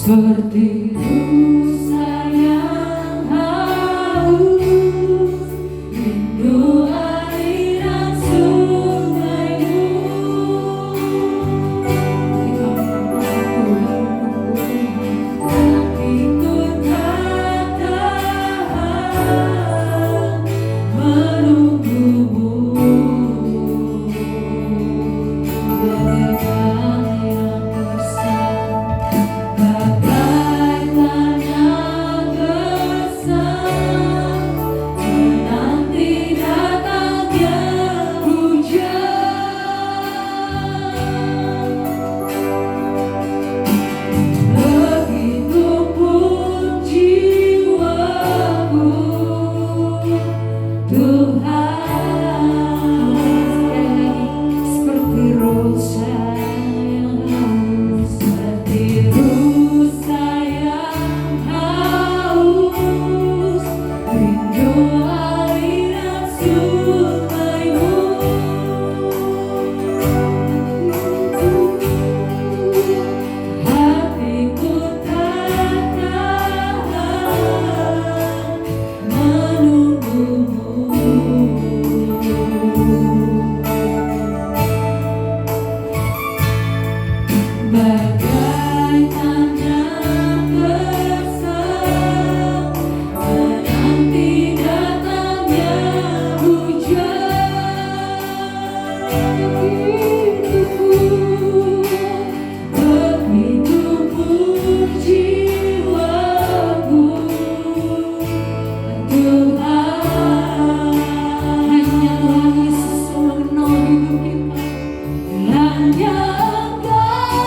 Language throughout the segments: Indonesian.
Seperti rusa yang haus, rindu aliran sungaimu. Hatiku tak tahan menunggumu, bagaikan yang bersama. Hanya Engkau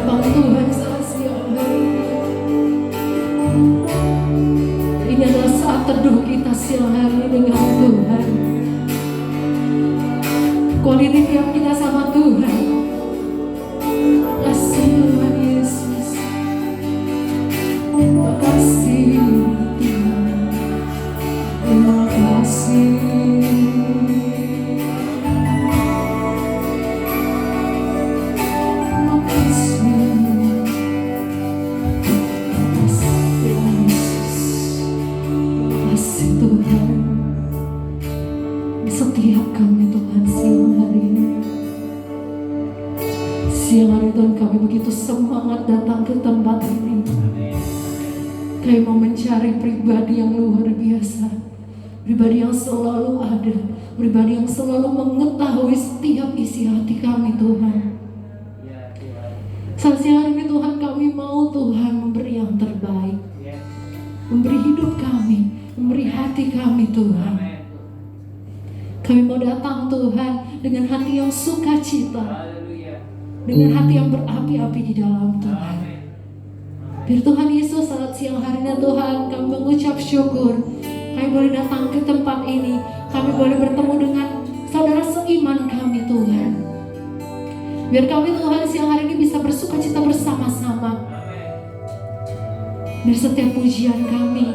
hadapan Tuhan saat siang hari ini. Ini adalah saat teduh kita siang hari ini dengan Tuhan. Quality time kita sama Tuhan. Kasih Tuhan Yesus. Terima kasih Tuhan. Terima kasih. Siang hari Tuhan, kami begitu semangat datang ke tempat ini. Kami mau mencari pribadi yang luar biasa, pribadi yang selalu ada, pribadi yang selalu mengetahui setiap isi hati kami Tuhan. Saat siang hari ini Tuhan, kami mau Tuhan memberi yang terbaik, memberi hidup kami, memberi hati kami Tuhan. Kami mau datang Tuhan dengan hati yang sukacita, dengan hati yang berapi-api di dalam Tuhan. Biar Tuhan Yesus saat siang hari ini Tuhan, kami mengucap syukur kami boleh datang ke tempat ini, kami boleh bertemu dengan saudara seiman kami Tuhan. Biar kami Tuhan siang hari ini bisa bersukacita bersama-sama. Biar setiap pujian kami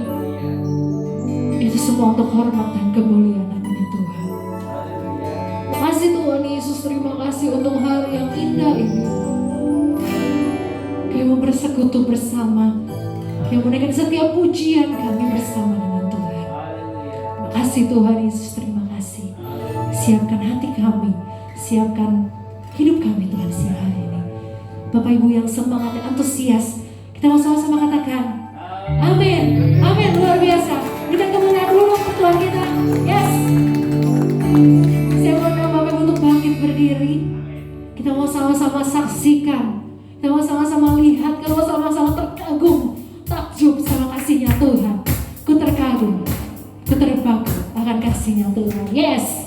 itu semua untuk hormat dan kemuliaan namanya Tuhan. Terima kasih Tuhan Yesus, terima kasih untuk hari yang indah ini. Kami mau bersekutu bersama, kami menaikkan setiap pujian kami bersama dengan Tuhan. Terima kasih Tuhan Yesus, terima kasih. Siapkan hati kami, siapkan hidup kami Tuhan siang hari ini. Bapak Ibu yang semangat dan antusias, kita mau sama-sama katakan amin, amin, luar biasa. Kita kemuliaan dulu untuk Tuhan kita. Yes. Saya mau Bapak Ibu untuk bangkit berdiri. Kita mau sama-sama saksikan, kita mau sama-sama lihat, kita mau sama-sama terkagum, takjub sama kasihnya Tuhan. Ku terkagum, ku terpaku akan kasihnya Tuhan. Yes.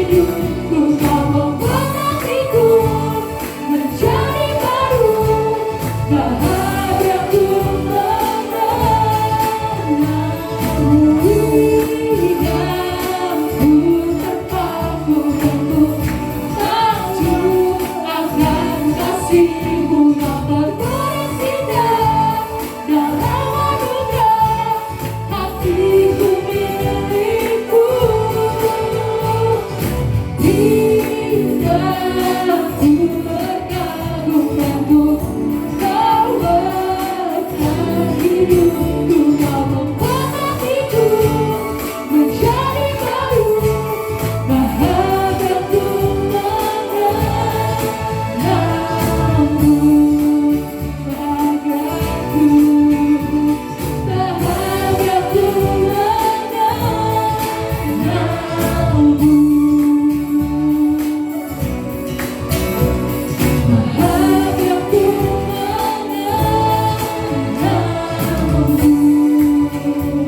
hidupku, kau membuat hatiku menjadi baru, bahagiaku mengenangmu. Hidupku terpaku dan ku tahu akan kasih-Mu yang terbaik indah dalam anugerah hatiku milikmu. Hidupku berkagum dan ku kau berkat hidupku, kau membuat hatiku menjadi baru, bahagiaku mengenangmu. Bahagiaku mengenangmu. Bahagiaku mengenangmu.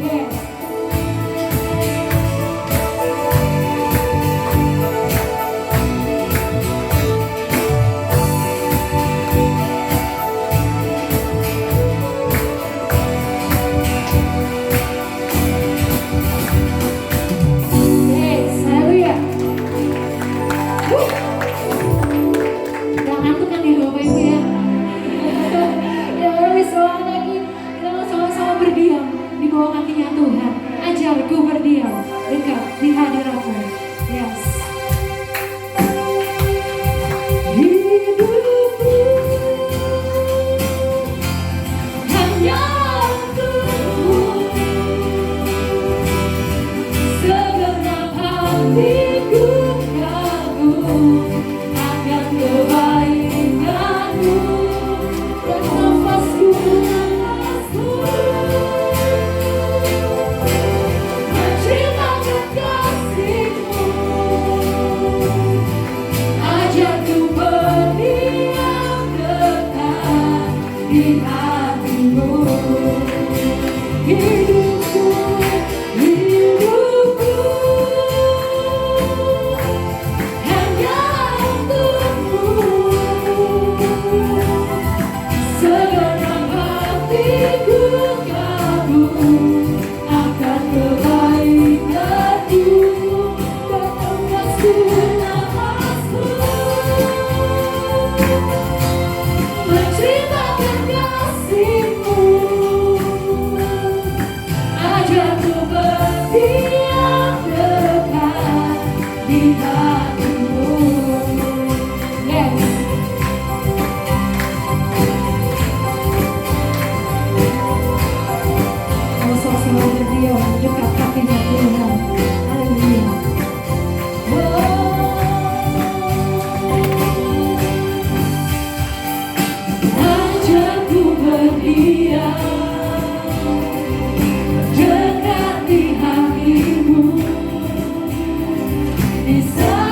Yes. Yes, haleluya. Gak ngantuk kan ya Bapak Ibu ya? Ya lebih semangat lagi. Kita mau sama-sama berdiam di bawah kakinya Tuhan. Ajarku berdiam dekat di hadirat-Mu. Yes. Hidupku hanya untukmu, segenap hatiku kagum akan kebaikan-Mu, dan nafasku menceritakan kasih-Mu. Ajarku berdiam dekat di hati-Mu. Hidupku, hidupku hanya untukmu, segenap hatiku kagum akan kebaikan-Mu, dan nafasku menceritakan kasih-Mu. Ajarku berdiam dekat di hati-Mu. Yes. Mau sama-sama berdiam dekat kakinya Tuhan. Haleluya. Ajarku berdiam dekat di hati-Mu, di sana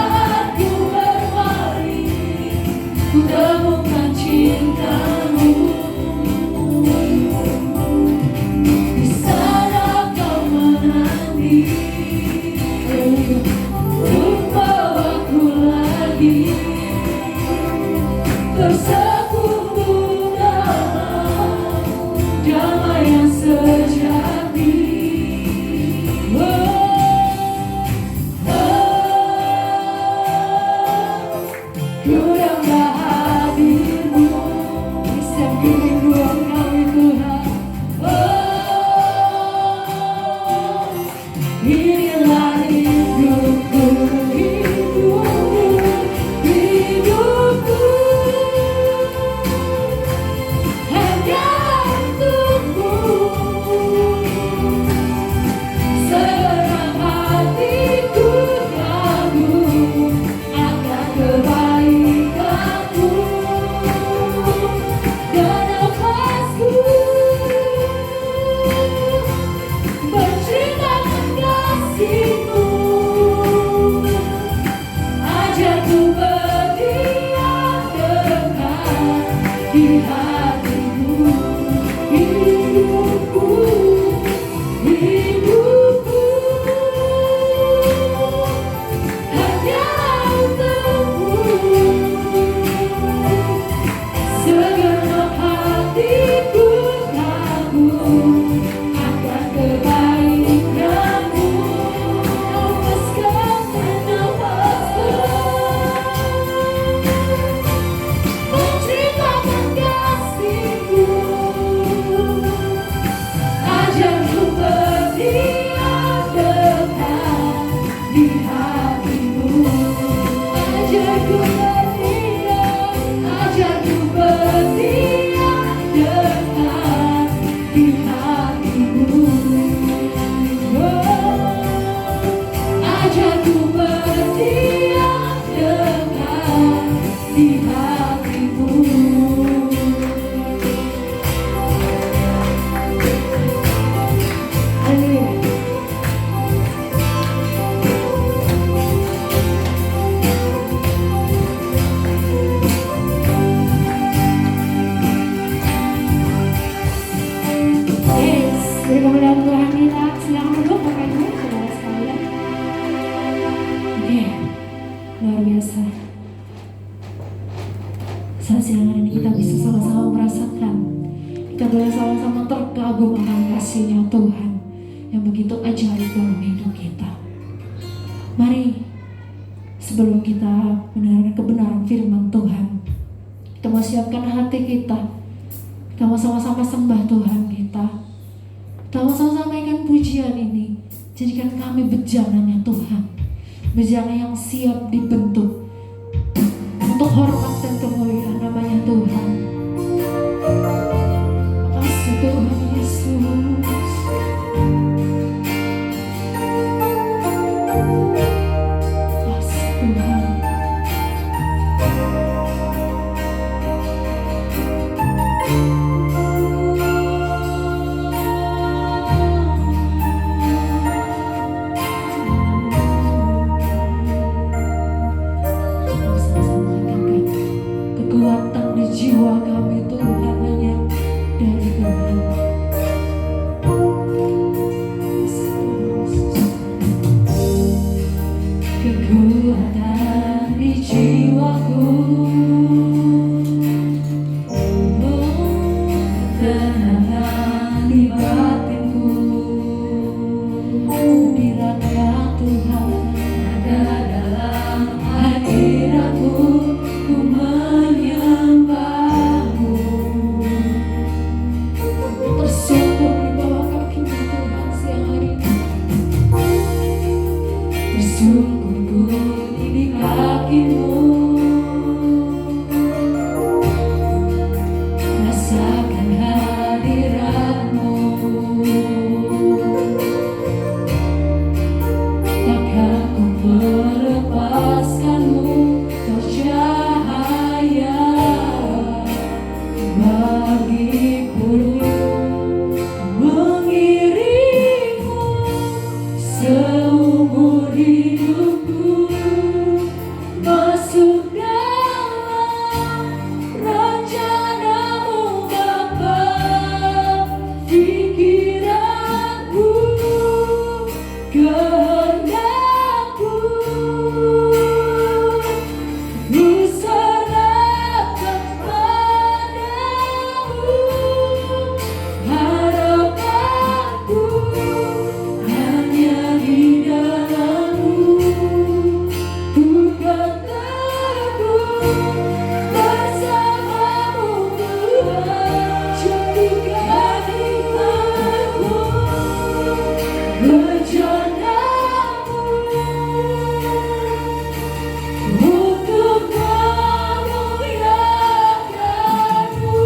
Luar biasa. Saat siang hari ini kita bisa sama-sama merasakan, kita boleh sama-sama terkagum akan kasih-Nya Tuhan yang begitu ajaib dalam hidup kita. Mari, sebelum kita mendengarkan kebenaran firman Tuhan, kita mau siapkan hati kita. Kita mau sama-sama sembah Tuhan kita. Kita mau sama-sama mainkan pujian ini. Jadikan kami bejananya Tuhan, bejana yang siap dibentuk untuk hormat dan kemuliaan namanya Tuhan. Makasih Tuhan Yesus. Makasih Tuhan. Kekuatan di jiwa kami Tuhan hanya dari Tuhan. Kekuatan di jiwaku, ketenangan di batinku, hadirat-Nya Tuhan ada dalam hadiratku. Ku menyembahmu, tersungkur di bawah kaki-Nya Tuhan siang hari ini. Tersungkur ku di kaki-Mu, rasakan hadirat-Mu. Takkan ku melepaskan-Mu, Kau cahaya bagiku, mengiringmu seumur hidupku, masuk dalam rencana-Mu Bapa. Pikiranku, kehendakku, ku serahkan padamu. Harapanku hanya di dalam-Mu. Ku kan teguh bersama-Mu Tuhan. Jadikan hikmat-Mu rencana-Mu untuk memuliakan-Mu.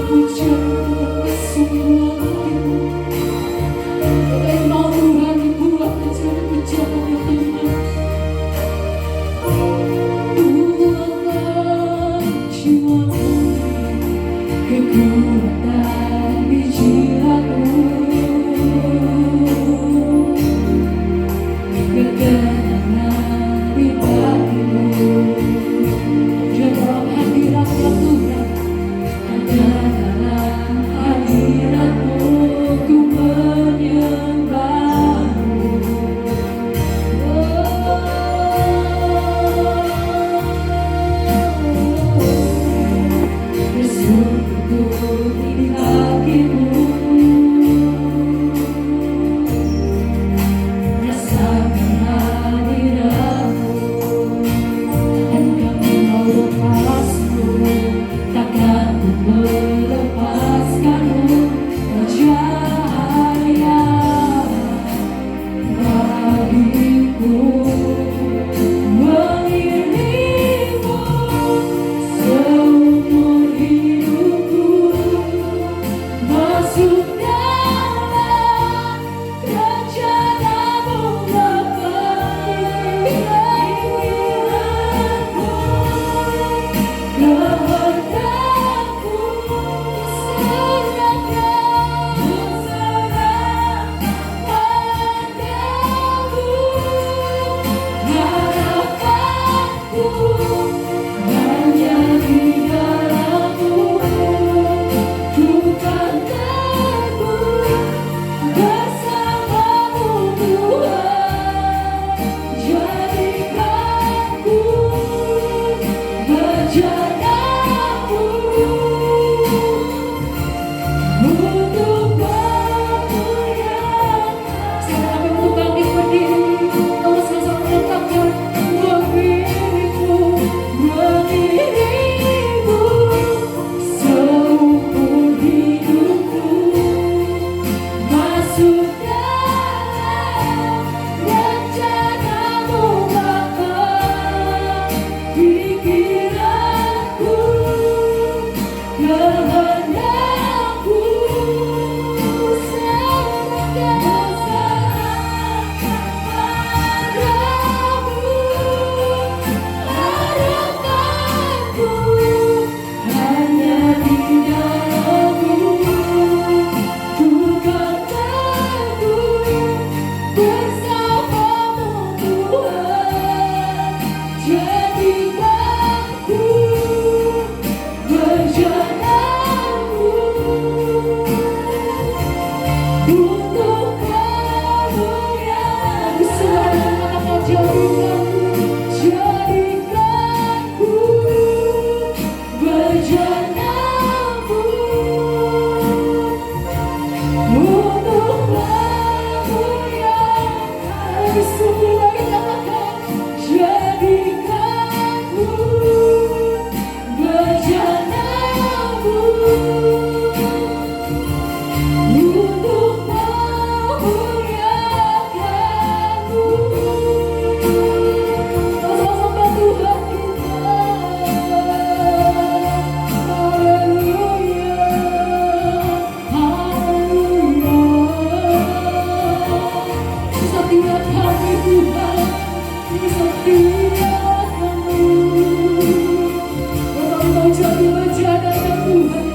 Pujian Tuhan kesembuhan-Mu, yang mau Tuhan dibuat menjadi bejana-Nya Tuhan. Kuatkan jiwaku, kekuatan di jiwaku, ketenangan di batinmu. Di dalam hadirat-Nya Tuhan, ada dalam hadirat-Mu, ku menyembah-Mu. Bersungkur di kaki-Mu, rasakan hadirat-Mu. Takkan ku mau lepasmu, takkan ku melepaskan-Mu. Kau cahaya bagiku, mengiringmu seumur hidupku, masuk dalam rencana-Mu Bapa. Pikiranku, kehendakku, serahkan padamu. Harapanku hanya di dalam-Mu. Ku kan teguh bersama-Mu Tuhan. Jadikan Dia kamu. Kami mau jadi bejananya Tuhan.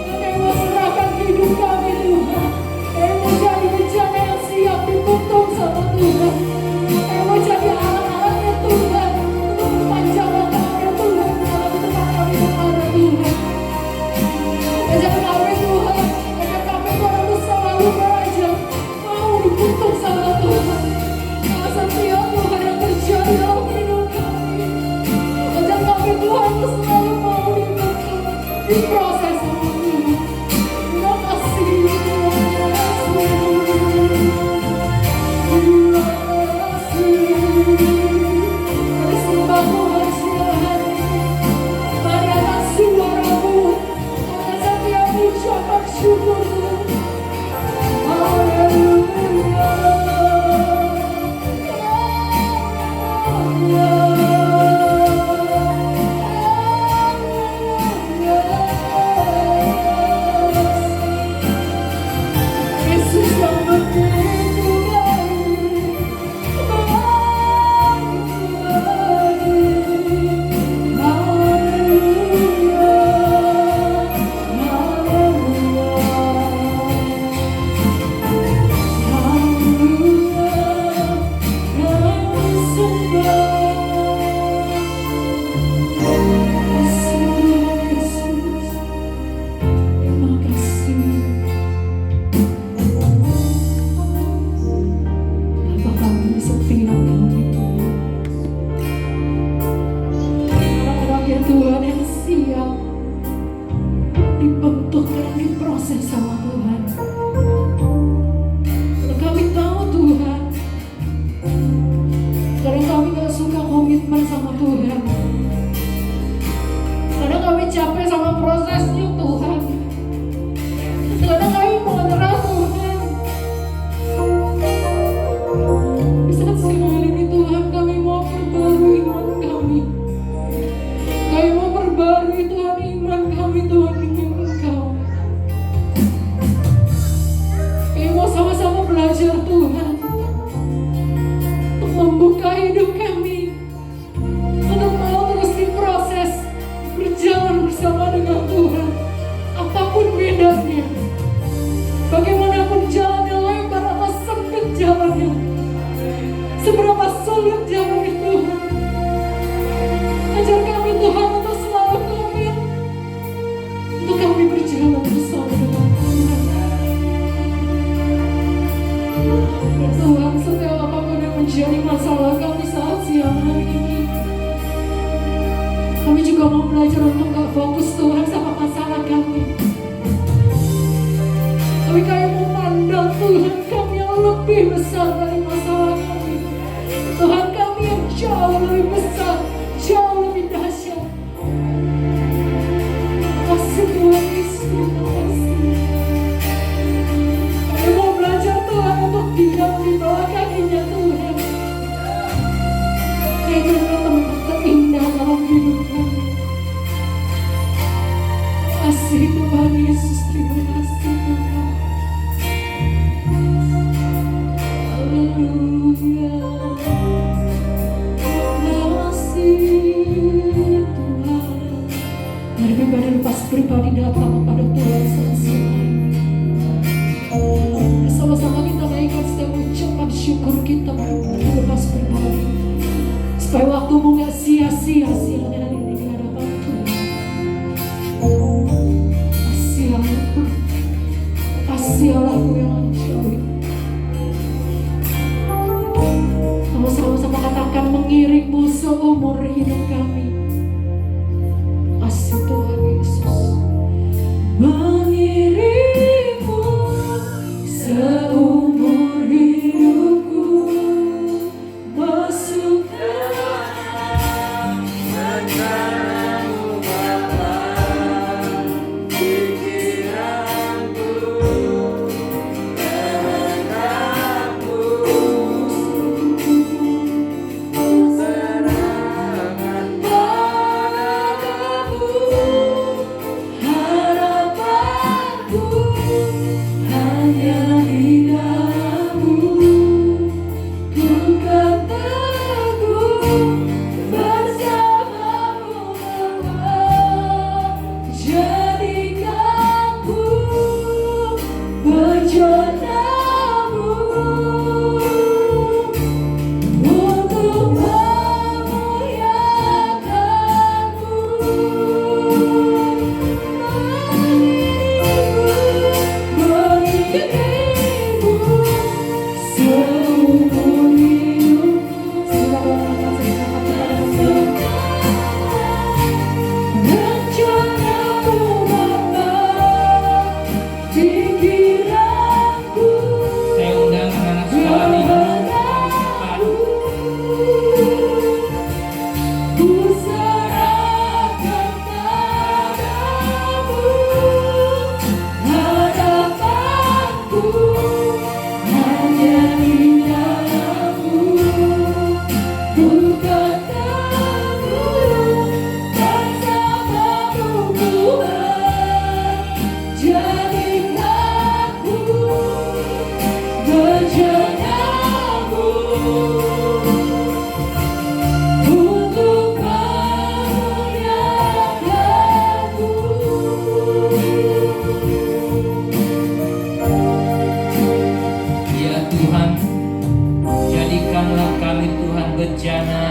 Kami mau serahkan hidup kami Tuhan. Kami mau jadi bejana yang siap dituntun sama Tuhan. Kami mau jadi anak-anaknya Tuhan. Untuk memanjangkan tangannya Tuhan. Dalam tempat kami berada Tuhan. Ajar kami Tuhan. Ajar kami Tuhan untuk selalu belajar. Mau dituntun sama Tuhan. Setia Tuhan yang terjadi dalam hidup kami. Ajar kami Tuhan untuk selalu mau dituntun. Diproses sama Tuhan. Terima kasih Tuhan Yesus. Terima kasih. Mari sembah Tuhan Tuhan. Mari angkat suaramu. Angkat setiap ucapan syukur Tuhan. Haleluya. Yesus yang begitu baik. Haleluya. Tuhan yang siap dibentuk dan diproses sama Tuhan. Dan kami tahu Tuhan, karena kami gak suka komitmen sama Tuhan. Karena kami capek sama prosesnya Tuhan. Karena kami mau menyerah Tuhan. Di saat semua ini Tuhan, kami mau perbarui iman kami. Kami mau perbarui Tuhan iman kami Tuhan dengan Engkau. Kami mau sama-sama belajar Tuhan untuk membuka hidup kami, untuk mau terus diproses, berjalan bersama dengan Tuhan. Apapun bedanya, bagaimanapun jalannya lebar atau sempit jalannya, seberapa sulit jalannya Tuhan. Ajar kami Tuhan untuk selalu komit, untuk kami berjalan bersama dengan Tuhan. Dan Tuhan, setiap apapun yang menjadi masalah kami saat siang hari ini, kami juga mau belajar untuk gak fokus Tuhan sama masalah kami. Tapi kami mau pandang Tuhan kami yang lebih besar dari masalah kami. Tuhan kami yang jauh lebih besar, jauh lebih dahsyat. Kasih Tuhan Yesus, terima kasih. Kami mau belajar Tuhan untuk diam di bawah kakinya Tuhan. Itu adalah tempat terindah dalam hidup kami. Kasih Tuhan Yesus, terima kasih Tuhan. Haleluya. Mari pribadi lepas pribadi datang kepada Tuhan saat siang ini. Sama-sama kita naikkan setiap ucapan syukur kita pribadi lepas pribadi, supaya waktumu gak sia-sia siang hari ini di hadapan Tuhan. Kasih Allahku yang ajaib. Kamu sama-sama katakan mengiringmu seumur hidup kami. Kasih Tuhan Yesus. Mengiringmu seumur hidupku, masuk dalam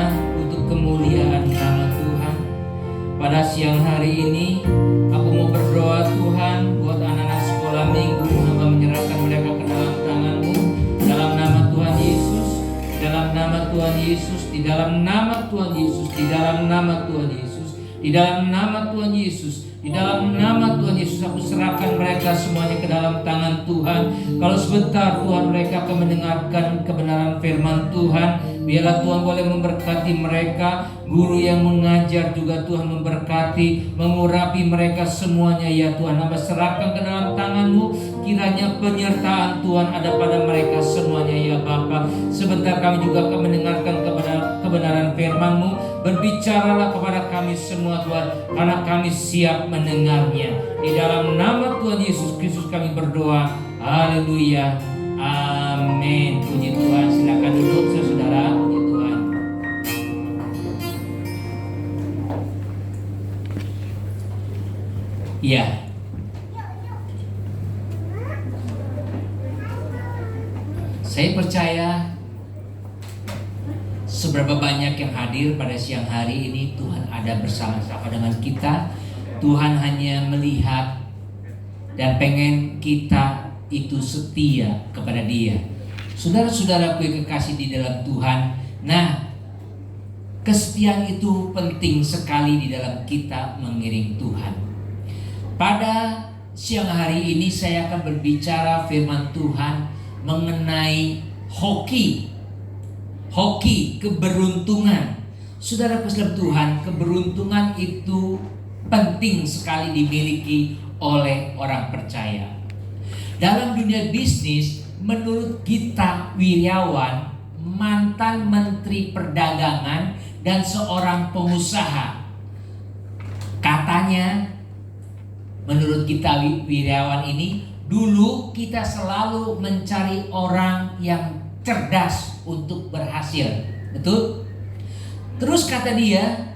hanya untuk kemuliaan nama Tuhan. Pada siang hari ini aku mau berdoa Tuhan buat anak-anak sekolah minggu. Hamba menyerahkan mereka ke dalam tangan-Mu, dalam nama Tuhan Yesus, dalam nama Tuhan Yesus, di dalam nama Tuhan Yesus, di dalam nama Tuhan Yesus, di dalam nama Tuhan Yesus, di dalam nama Tuhan Yesus. Aku serahkan mereka semuanya ke dalam tangan Tuhan. Kalau sebentar Tuhan mereka akan mendengarkan kebenaran firman Tuhan, biarlah Tuhan boleh memberkati mereka. Guru yang mengajar juga Tuhan memberkati, mengurapi mereka semuanya ya Tuhan. Hamba serahkan ke dalam tangan-Mu, kiranya penyertaan Tuhan ada pada mereka semuanya ya Bapa. Sebentar kami juga akan mendengarkan kebenaran firman-Mu. Berbicaralah kepada kami semua Tuhan, karena kami siap mendengarnya. Di dalam nama Tuhan Yesus Kristus kami berdoa. Haleluya. Amin. Puji Tuhan. Silakan duduk saudara. Puji Tuhan. Ya. Saya percaya seberapa banyak yang hadir pada siang hari ini, Tuhan ada bersama-sama dengan kita. Tuhan hanya melihat dan pengen kita itu setia kepada Dia. Saudara-saudaraku yang kekasih di dalam Tuhan, nah, kesetiaan itu penting sekali di dalam kita mengiring Tuhan. Pada siang hari ini saya akan berbicara firman Tuhan mengenai hoki, keberuntungan. Saudara dalam Tuhan, keberuntungan itu penting sekali dimiliki oleh orang percaya. Dalam dunia bisnis, menurut Gita Wirjawan, mantan Menteri Perdagangan dan seorang pengusaha, katanya, menurut Gita Wirjawan ini, dulu kita selalu mencari orang yang cerdas untuk berhasil. Betul? Terus kata dia,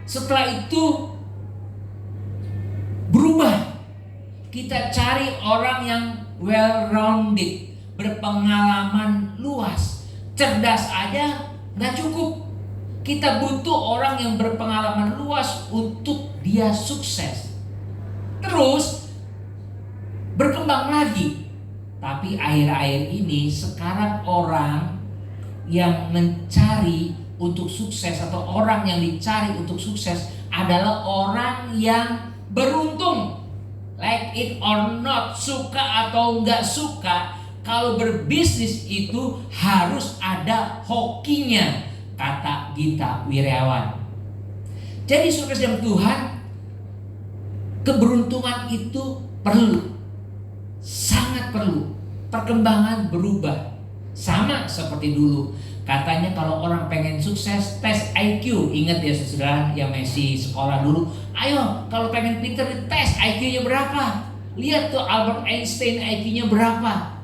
setelah itu berubah. Kita cari orang yang well-rounded, berpengalaman luas. Cerdas aja nggak cukup. Kita butuh orang yang berpengalaman luas untuk dia sukses. Terus berkembang lagi. Tapi akhir-akhir ini sekarang orang yang mencari untuk sukses atau orang yang dicari untuk sukses adalah orang yang beruntung. Like it or not, suka atau nggak suka, kalau berbisnis itu harus ada hokinya, kata Gita Wirjawan. Jadi sukses dalam Tuhan, keberuntungan itu perlu, sangat perlu. Perkembangan berubah, sama seperti dulu. Katanya kalau orang pengen sukses, tes IQ. Ingat ya saudara yang masih sekolah dulu, ayo kalau pengen pinter tes IQ-nya berapa. Lihat tuh Albert Einstein IQ-nya berapa.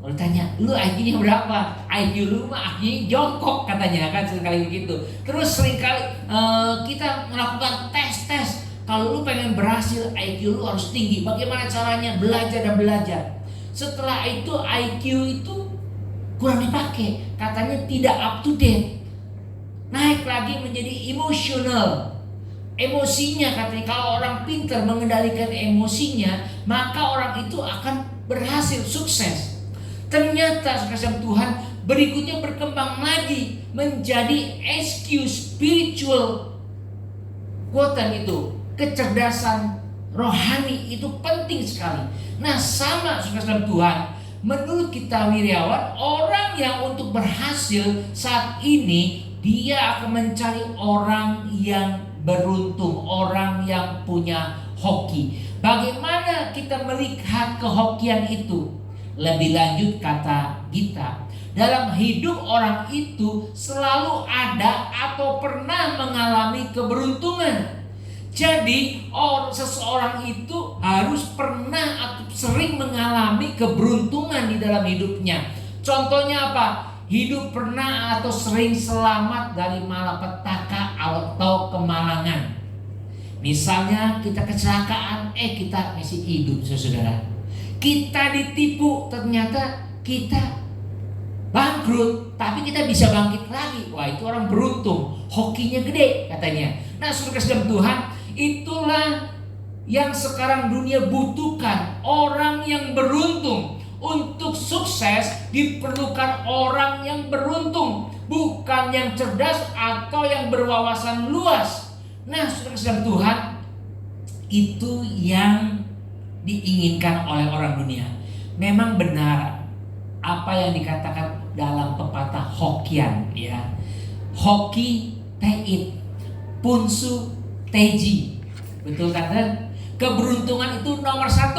Kalau tanya, lu IQ-nya berapa? IQ lu mah IQ-nya jongkok katanya kan, seringkali begitu. Terus seringkali kita melakukan tes. Kalau lu pengen berhasil, IQ lu harus tinggi. Bagaimana caranya? Belajar dan belajar. Setelah itu IQ itu kurang dipakai, katanya tidak up to date. Naik lagi menjadi emosional. Emosinya katanya, kalau orang pintar mengendalikan emosinya, maka orang itu akan berhasil sukses. Ternyata kasih Tuhan berikutnya berkembang lagi menjadi SQ, spiritual quotient itu, kecerdasan rohani itu penting sekali. Nah sama kasih Tuhan, menurut Gita Wirjawan, orang yang untuk berhasil saat ini dia akan mencari orang yang beruntung, orang yang punya hoki. Bagaimana kita melihat kehokian itu? Lebih lanjut kata Gita, dalam hidup orang itu selalu ada atau pernah mengalami keberuntungan. Jadi seseorang itu harus pernah atau sering mengalami keberuntungan di dalam hidupnya. Contohnya apa? Hidup pernah atau sering selamat dari malapetaka atau kemalangan. Misalnya kita kecelakaan, kita masih hidup saudara. Kita ditipu, ternyata kita bangkrut, tapi kita bisa bangkit lagi. Wah, itu orang beruntung, hokinya gede katanya. Nah, saudara kasih dalam Tuhan, itulah yang sekarang dunia butuhkan, orang yang beruntung. Untuk sukses diperlukan orang yang beruntung, bukan yang cerdas atau yang berwawasan luas. Nah, saudara kasih dalam Tuhan, itu yang diinginkan oleh orang dunia. Memang benar apa yang dikatakan dalam pepatah Hokian, ya. Hoki teit, punsu teji. Betul kan? Keberuntungan itu nomor 1,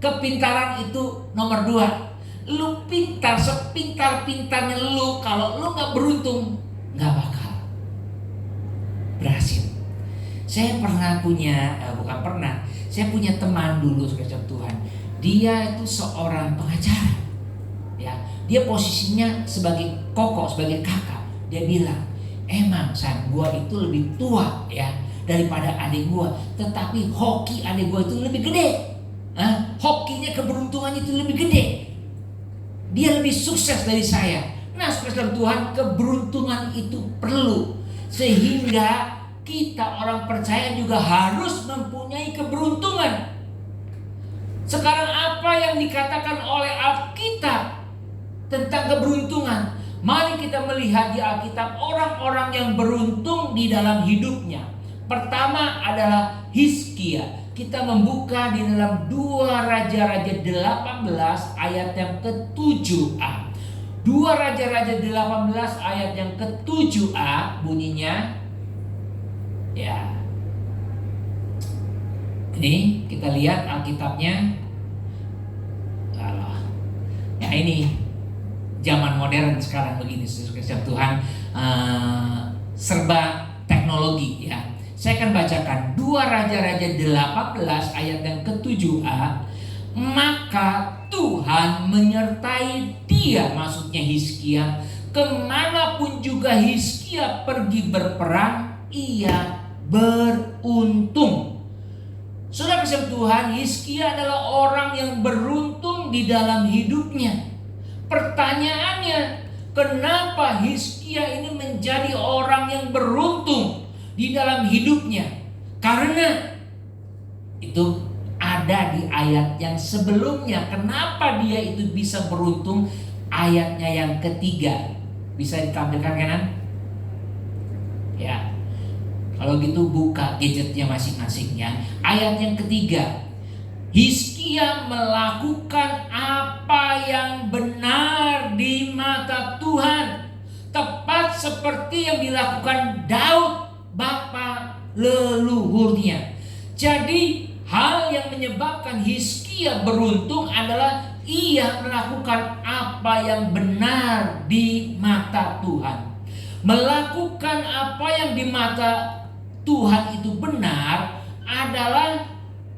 kepintaran itu nomor 2. Lu pintar sepintar-pintarnya lu, kalau lu gak beruntung, gak bakal berhasil. Saya pernah punya, saya punya teman dulu sekejap Tuhan. Dia itu seorang pengacara, ya. Dia posisinya sebagai koko, sebagai kakak. Dia bilang, emang San, gua itu lebih tua ya daripada adik gua, tetapi hoki adik gua itu lebih gede. Hokinya, keberuntungannya itu lebih gede. Dia lebih sukses dari saya. Nah, saudara Tuhan, keberuntungan itu perlu, sehingga kita orang percaya juga harus mempunyai keberuntungan. Sekarang apa yang dikatakan oleh Alkitab tentang keberuntungan? Mari kita melihat di Alkitab orang-orang yang beruntung di dalam hidupnya. Pertama adalah Hizkia. Kita membuka di dalam 2 Raja-Raja 18 ayat yang ke-7a. 2 Raja-Raja 18 ayat yang ke-7a bunyinya, ya. Ini kita lihat Alkitabnya. Ya, ini zaman modern sekarang begini, setiap Tuhan, serba teknologi, ya. Saya akan bacakan 2 Raja-Raja 18 ayat yang ke-7a. Maka Tuhan menyertai dia, maksudnya Hizkia, kemanapun juga Hizkia pergi berperang, ia beruntung. Saudara kasih Tuhan, Hizkia adalah orang yang beruntung di dalam hidupnya. Pertanyaannya, kenapa Hizkia ini menjadi orang yang beruntung di dalam hidupnya? Karena itu ada di ayat yang sebelumnya. Kenapa dia itu bisa beruntung? Ayatnya yang ketiga. Bisa ditampilkan kanan? Ya. Kalau gitu buka gadgetnya masing-masing, ya. Ayat yang ketiga. Hizkia melakukan apa yang benar di mata Tuhan, tepat seperti yang dilakukan Daud bapa leluhurnya. Jadi hal yang menyebabkan Hizkia beruntung adalah ia melakukan apa yang benar di mata Tuhan. Melakukan apa yang di mata Tuhan itu benar adalah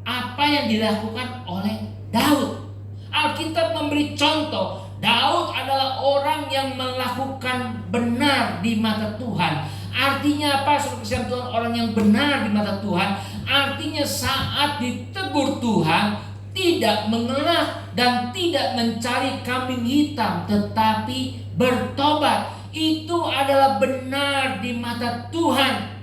apa yang dilakukan oleh Daud. Alkitab memberi contoh, Daud adalah orang yang melakukan benar di mata Tuhan. Artinya apa, saudara Tuhan, orang yang benar di mata Tuhan? Artinya saat ditegur Tuhan, tidak mengelak dan tidak mencari kambing hitam, tetapi bertobat. Itu adalah benar di mata Tuhan.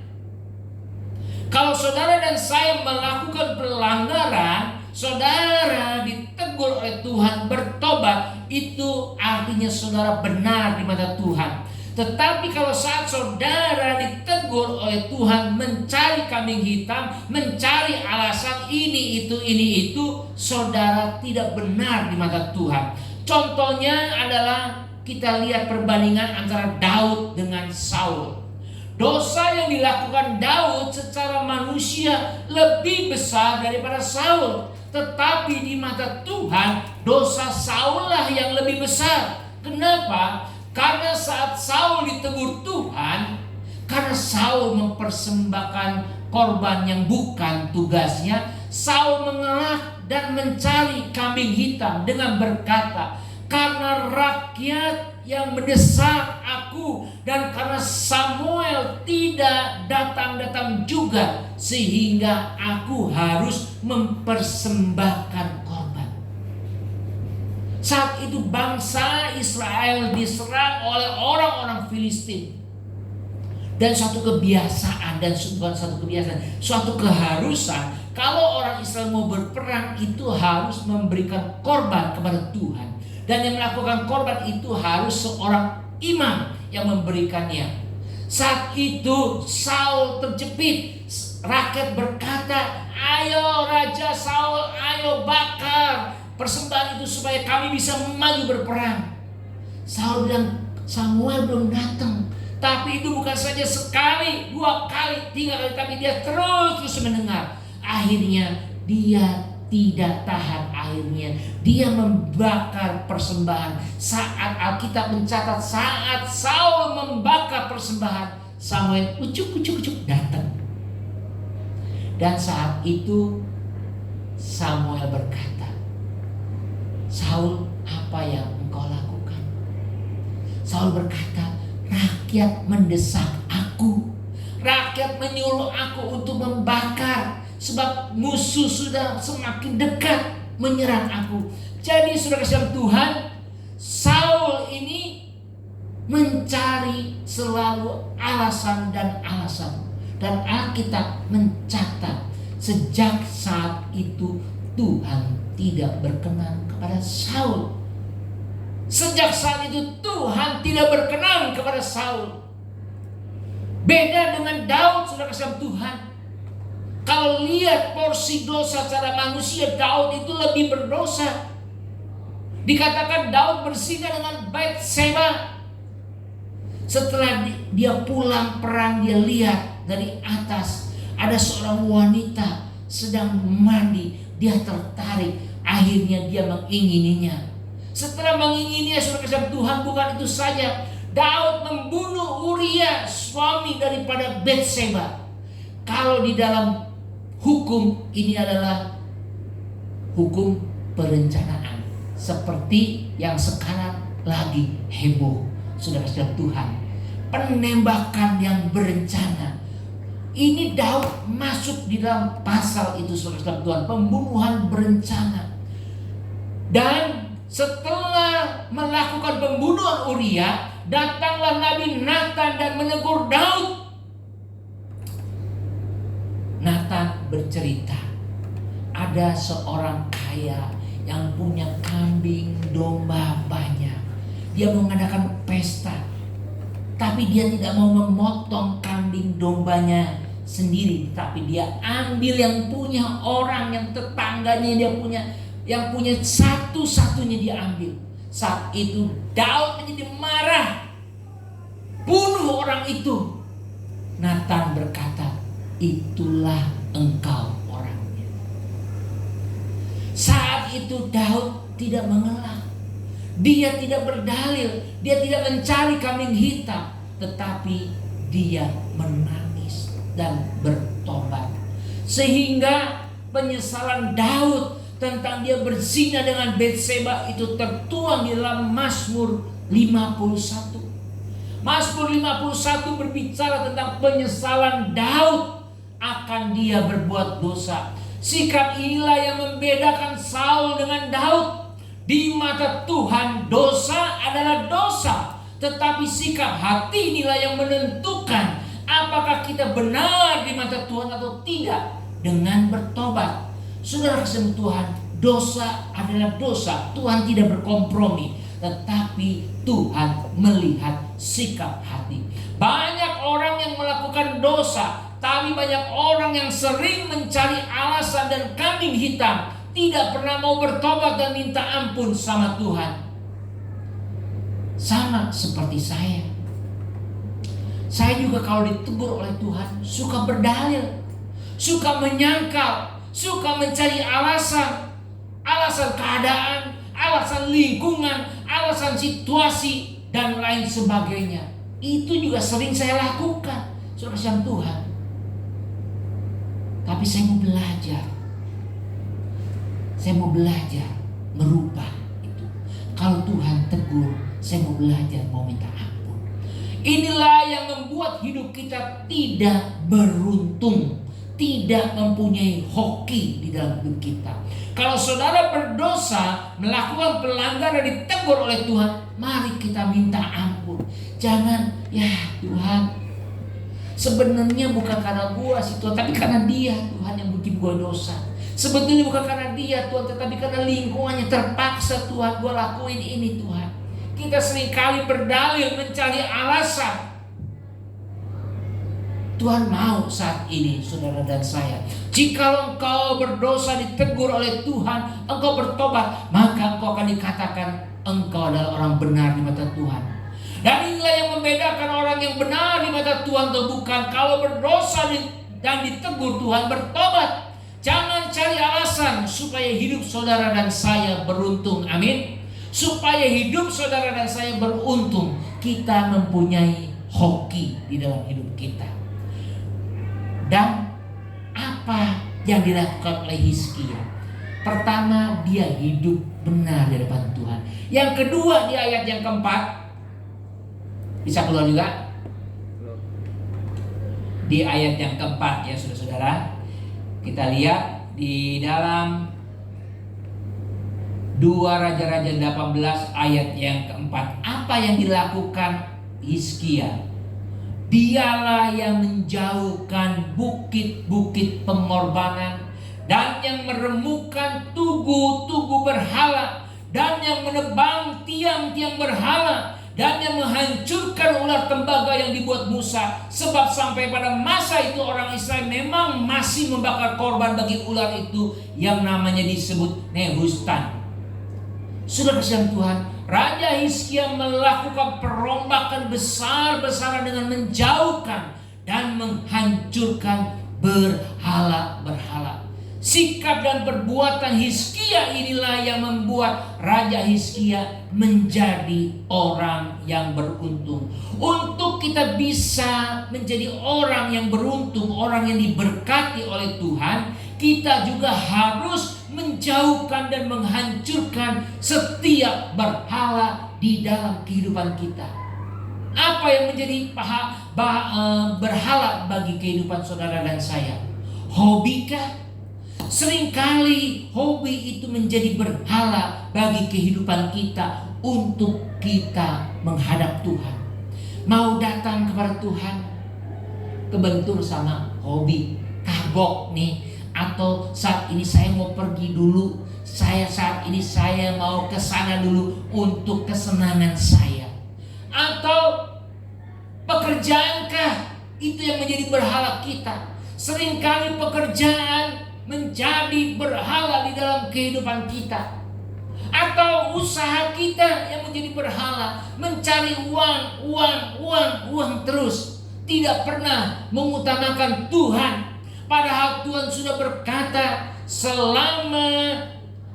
Kalau saudara dan saya melakukan pelanggaran, saudara ditegur oleh Tuhan, bertobat, itu artinya saudara benar di mata Tuhan. Tetapi kalau saat saudara ditegur oleh Tuhan, mencari kambing hitam, mencari alasan ini itu, saudara tidak benar di mata Tuhan. Contohnya adalah kita lihat perbandingan antara Daud dengan Saul. Dosa yang dilakukan Daud secara manusia lebih besar daripada Saul. Tetapi di mata Tuhan, dosa Saul lah yang lebih besar. Kenapa? Karena saat Saul ditegur Tuhan, karena Saul mempersembahkan korban yang bukan tugasnya, Saul mengelak dan mencari kambing hitam dengan berkata, karena rakyat yang mendesak aku dan karena Samuel tidak datang juga, sehingga aku harus mempersembahkan korban. Saat itu bangsa Israel diserang oleh orang-orang Filistin. Dan suatu kebiasaan, bukan suatu kebiasaan, suatu keharusan, kalau orang Israel mau berperang itu harus memberikan korban kepada Tuhan. Dan yang melakukan korban itu harus seorang imam yang memberikannya. Saat itu Saul terjepit. Rakyat berkata, "Ayo Raja Saul, ayo bakar persembahan itu supaya kami bisa maju berperang." Saul bilang, "Samuel belum datang." Tapi itu bukan saja sekali, 2 kali, 3 kali, tapi dia terus mendengar. Akhirnya dia tidak tahan, akhirnya dia membakar persembahan. Saat Alkitab mencatat, saat Saul membakar persembahan, Samuel ucuk datang. Dan saat itu Samuel berkata, "Saul, apa yang engkau lakukan?" Saul berkata, "Rakyat mendesak aku. Rakyat menyuruh aku untuk membakar. Sebab musuh sudah semakin dekat menyerang aku." Jadi saudara kasih Tuhan, Saul ini mencari selalu alasan dan alasan. Dan Alkitab mencatat sejak saat itu Tuhan tidak berkenan kepada Saul. Sejak saat itu Tuhan tidak berkenan kepada Saul. Beda dengan Daud, saudara kasih Tuhan. Kalau lihat porsi dosa secara manusia, Daud itu lebih berdosa. Dikatakan Daud berzina dengan Batseba. Setelah dia pulang perang, dia lihat dari atas ada seorang wanita sedang mandi. Dia tertarik, akhirnya dia mengingininya. Setelah mengingininya, saudara kasih Tuhan, bukan itu saja, Daud membunuh Uria, suami daripada Batseba. Kalau di dalam hukum ini adalah hukum perencanaan, seperti yang sekarang lagi heboh, saudara-saudara Tuhan, penembakan yang berencana. Ini Daud masuk di dalam pasal itu, saudara-saudara Tuhan, pembunuhan berencana. Dan setelah melakukan pembunuhan Uria, datanglah Nabi Nathan dan menegur Daud. Nathan bercerita, ada seorang kaya yang punya kambing domba banyak. Dia mengadakan pesta, tapi dia tidak mau memotong kambing dombanya sendiri, tapi dia ambil yang punya orang, yang tetangganya dia punya, yang punya satu-satunya dia ambil. Saat itu Daud menjadi marah, bunuh orang itu. Nathan berkata, "Itulah engkau orangnya." Saat itu Daud tidak mengelak, dia tidak berdalil, dia tidak mencari kambing hitam, tetapi dia menangis dan bertobat. Sehingga penyesalan Daud tentang dia berzina dengan Batseba itu tertuang di dalam Mazmur 51. Mazmur 51 berbicara tentang penyesalan Daud akan dia berbuat dosa. Sikap inilah yang membedakan Saul dengan Daud. Di mata Tuhan dosa adalah dosa, tetapi sikap hati inilah yang menentukan apakah kita benar di mata Tuhan atau tidak dengan bertobat. Saudara kasih Tuhan, dosa adalah dosa. Tuhan tidak berkompromi, tetapi Tuhan melihat sikap hati. Banyak orang yang melakukan dosa, tapi banyak orang yang sering mencari alasan dan kambing hitam, tidak pernah mau bertobat dan minta ampun sama Tuhan. Sama seperti saya. Saya juga kalau ditegur oleh Tuhan suka berdalil, suka menyangkal, suka mencari alasan. Alasan keadaan, alasan lingkungan, alasan situasi, dan lain sebagainya. Itu juga sering saya lakukan, saudara Tuhan. Tapi saya mau belajar. Saya mau belajar merubah itu. Kalau Tuhan tegur, saya mau belajar, mau minta ampun. Inilah yang membuat hidup kita tidak beruntung, tidak mempunyai hoki di dalam hidup kita. Kalau saudara berdosa, melakukan pelanggaran, ditegur oleh Tuhan, mari kita minta ampun. Jangan, ya Tuhan, sebenarnya bukan karena gua sih Tuhan, tapi karena Dia Tuhan yang bikin gua dosa. Sebetulnya bukan karena Dia Tuhan, tetapi karena lingkungannya, terpaksa Tuhan gua lakuin ini Tuhan. Kita seringkali berdalil, mencari alasan. Tuhan mau saat ini saudara dan saya, jika engkau berdosa ditegur oleh Tuhan, engkau bertobat, maka engkau akan dikatakan engkau adalah orang benar di mata Tuhan. Dan inilah yang membedakan orang yang benar di mata Tuhan atau bukan. Kalau berdosa dan ditegur Tuhan, bertobat. Jangan cari alasan supaya hidup saudara dan saya beruntung. Amin. Supaya hidup saudara dan saya beruntung, kita mempunyai hoki di dalam hidup kita. Dan apa yang dilakukan oleh Hizkia? Pertama, dia hidup benar di depan Tuhan. Yang kedua, di ayat yang keempat, bisa keluar juga? Di ayat yang keempat ya saudara-saudara, kita lihat di dalam 2 Raja-Raja 18 ayat yang keempat. Apa yang dilakukan Hizkia? Dialah yang menjauhkan bukit-bukit pengorbanan, dan yang meremukkan tugu-tugu berhala, dan yang menebang tiang-tiang berhala, dan yang menghancurkan ular tembaga yang dibuat Musa. Sebab sampai pada masa itu orang Israel memang masih membakar korban bagi ular itu yang namanya disebut Nehustan. Sudah kasihan Tuhan, Raja Hizkia melakukan perombakan besar-besaran dengan menjauhkan dan menghancurkan berhala-berhala. Sikap dan perbuatan Hizkia inilah yang membuat Raja Hizkia menjadi orang yang beruntung. Untuk kita bisa menjadi orang yang beruntung, orang yang diberkati oleh Tuhan, kita juga harus menjauhkan dan menghancurkan setiap berhala di dalam kehidupan kita. Apa yang menjadi berhala bagi kehidupan saudara dan saya? Hobikah? Seringkali hobi itu menjadi berhala bagi kehidupan kita untuk kita menghadap Tuhan. Mau datang kepada Tuhan, kebentur sama hobi, kagok nih. Atau saat ini saya mau pergi dulu, saat ini saya mau ke sana dulu untuk kesenangan saya. Atau pekerjaankah itu yang menjadi berhala kita? Seringkali pekerjaan menjadi berhala di dalam kehidupan kita. Atau usaha kita yang menjadi berhala, mencari uang terus, tidak pernah mengutamakan Tuhan. Padahal Tuhan sudah berkata, selama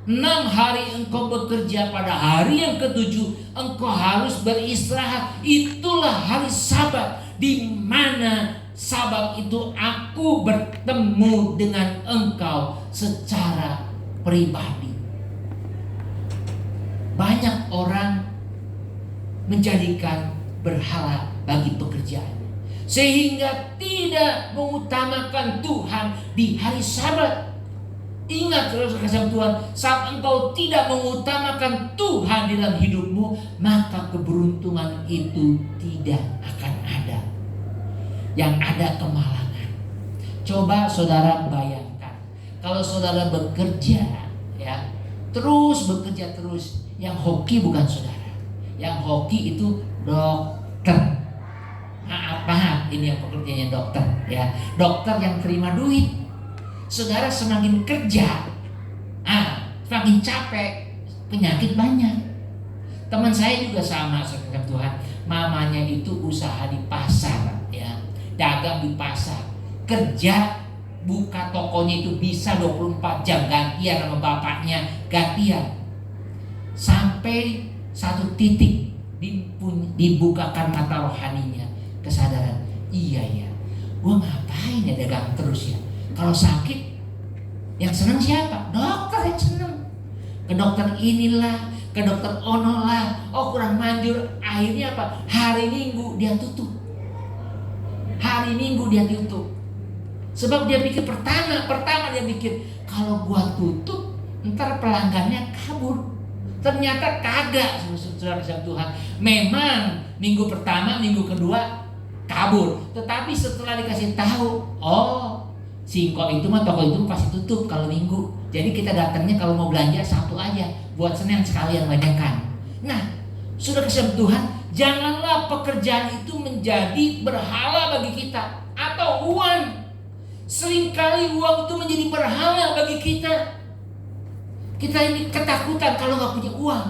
6 hari engkau bekerja, pada hari yang ke-7 engkau harus beristirahat. Itulah hari Sabat, di mana Sabat itu aku bertemu dengan engkau secara pribadi. Banyak orang menjadikan berhala bagi pekerjaan, sehingga tidak mengutamakan Tuhan di hari Sabat. Ingat saudara Tuhan, saat engkau tidak mengutamakan Tuhan di dalam hidupmu, maka keberuntungan itu tidak akan ada. Yang ada kemalangan. Coba saudara bayangkan, kalau saudara bekerja ya, terus bekerja terus, yang hoki bukan saudara. Yang hoki itu dokter. Maaf, ini yang pekerjaannya dokter ya. Dokter yang terima duit. Saudara semakin kerja, semakin capek, penyakit banyak. Teman saya juga sama, saudara Tuhan. Mamanya itu usaha di pasar ya, dagang di pasar. Kerja buka tokonya itu bisa 24 jam, gantian sama bapaknya, gantian. Sampai satu titik dibukakan mata rohaninya, kesadaran, iya ya, gue ngapain ya dagang terus ya? Kalau sakit, yang senang siapa? Dokter yang senang. Ke dokter inilah, ke dokter ono lah, oh kurang manjur. Akhirnya apa? Hari Minggu dia tutup. Sebab dia pikir pertama dia pikir kalau gua tutup ntar pelanggannya kabur. Ternyata kagak, saudara Tuhan. Memang minggu pertama, minggu kedua kabur. Tetapi setelah dikasih tahu, oh Singko itu mah toko itu pasti tutup kalau minggu. Jadi kita datangnya kalau mau belanja satu aja, buat Senin sekalian banyakkan. Nah, sudah kasih Tuhan, janganlah pekerjaan itu menjadi berhala bagi kita atau uang. Seringkali uang itu menjadi berhala bagi kita. Kita ini ketakutan kalau nggak punya uang.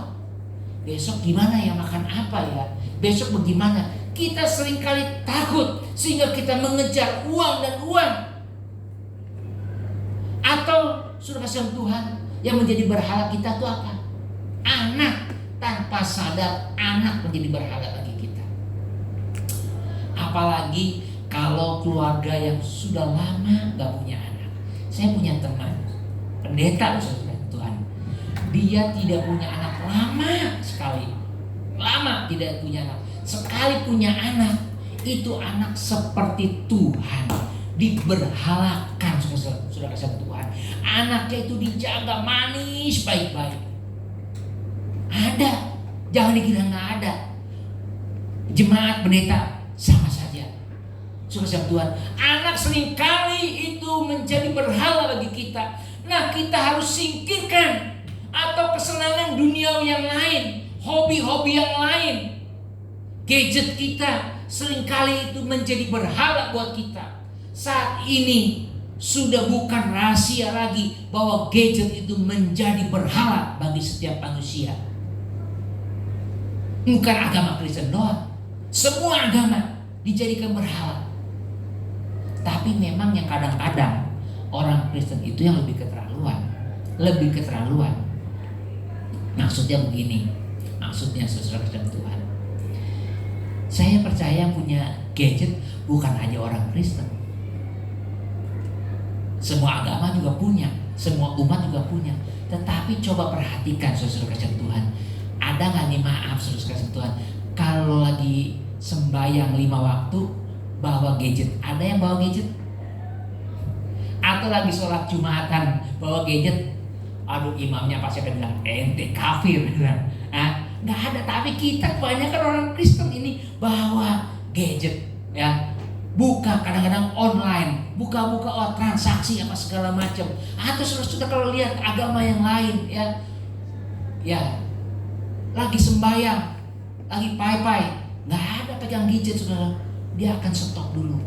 Besok gimana ya, makan apa ya? Besok bagaimana? Kita seringkali takut sehingga kita mengejar uang dan uang. Atau sudah kasih Tuhan, yang menjadi berhala kita itu apa? Anak. Tanpa sadar anak menjadi berhala bagi kita. Apalagi kalau keluarga yang sudah lama gak punya anak. Saya punya teman pendeta, saudara Tuhan. Dia tidak punya anak lama sekali. Lama tidak punya anak. Sekali punya anak, itu anak seperti Tuhan, diberhalakan, saudara kasih Tuhan. Anaknya itu dijaga manis baik-baik. Ada, jangan dikira nggak ada. Jemaat pendeta sama saja. Saudara Tuhan, anak seringkali itu menjadi berhala bagi kita. Nah, kita harus singkirkan atau kesenangan dunia yang lain, hobi-hobi yang lain. Gadget kita seringkali itu menjadi berhala buat kita. Saat ini sudah bukan rahasia lagi bahwa gadget itu menjadi berhala bagi setiap manusia. Bukan agama Kristen doang, semua agama dijadikan berhala. Tapi memang yang kadang-kadang orang Kristen itu yang lebih keterlaluan. Maksudnya begini, maksudnya saudara Kristen Tuhan, saya percaya punya gadget bukan hanya orang Kristen. Semua agama juga punya, semua umat juga punya. Tetapi coba perhatikan saudara Kristen Tuhan, ada nggak nih, maaf saudara kasih Tuhan, kalau lagi sembahyang 5 waktu bawa gadget? Ada yang bawa gadget? Atau lagi sholat Jumatan bawa gadget? Aduh, imamnya pasti akan bilang ente kafir. Nggak ada. Tapi kita kebanyakan orang Kristen ini bawa gadget, ya. Buka kadang-kadang online, buka transaksi apa segala macam. Atau sudah kalau lihat agama yang lain, ya. Lagi sembahyang, lagi pai-pai, nggak ada pegang gadget, saudara. Dia akan stop dulu.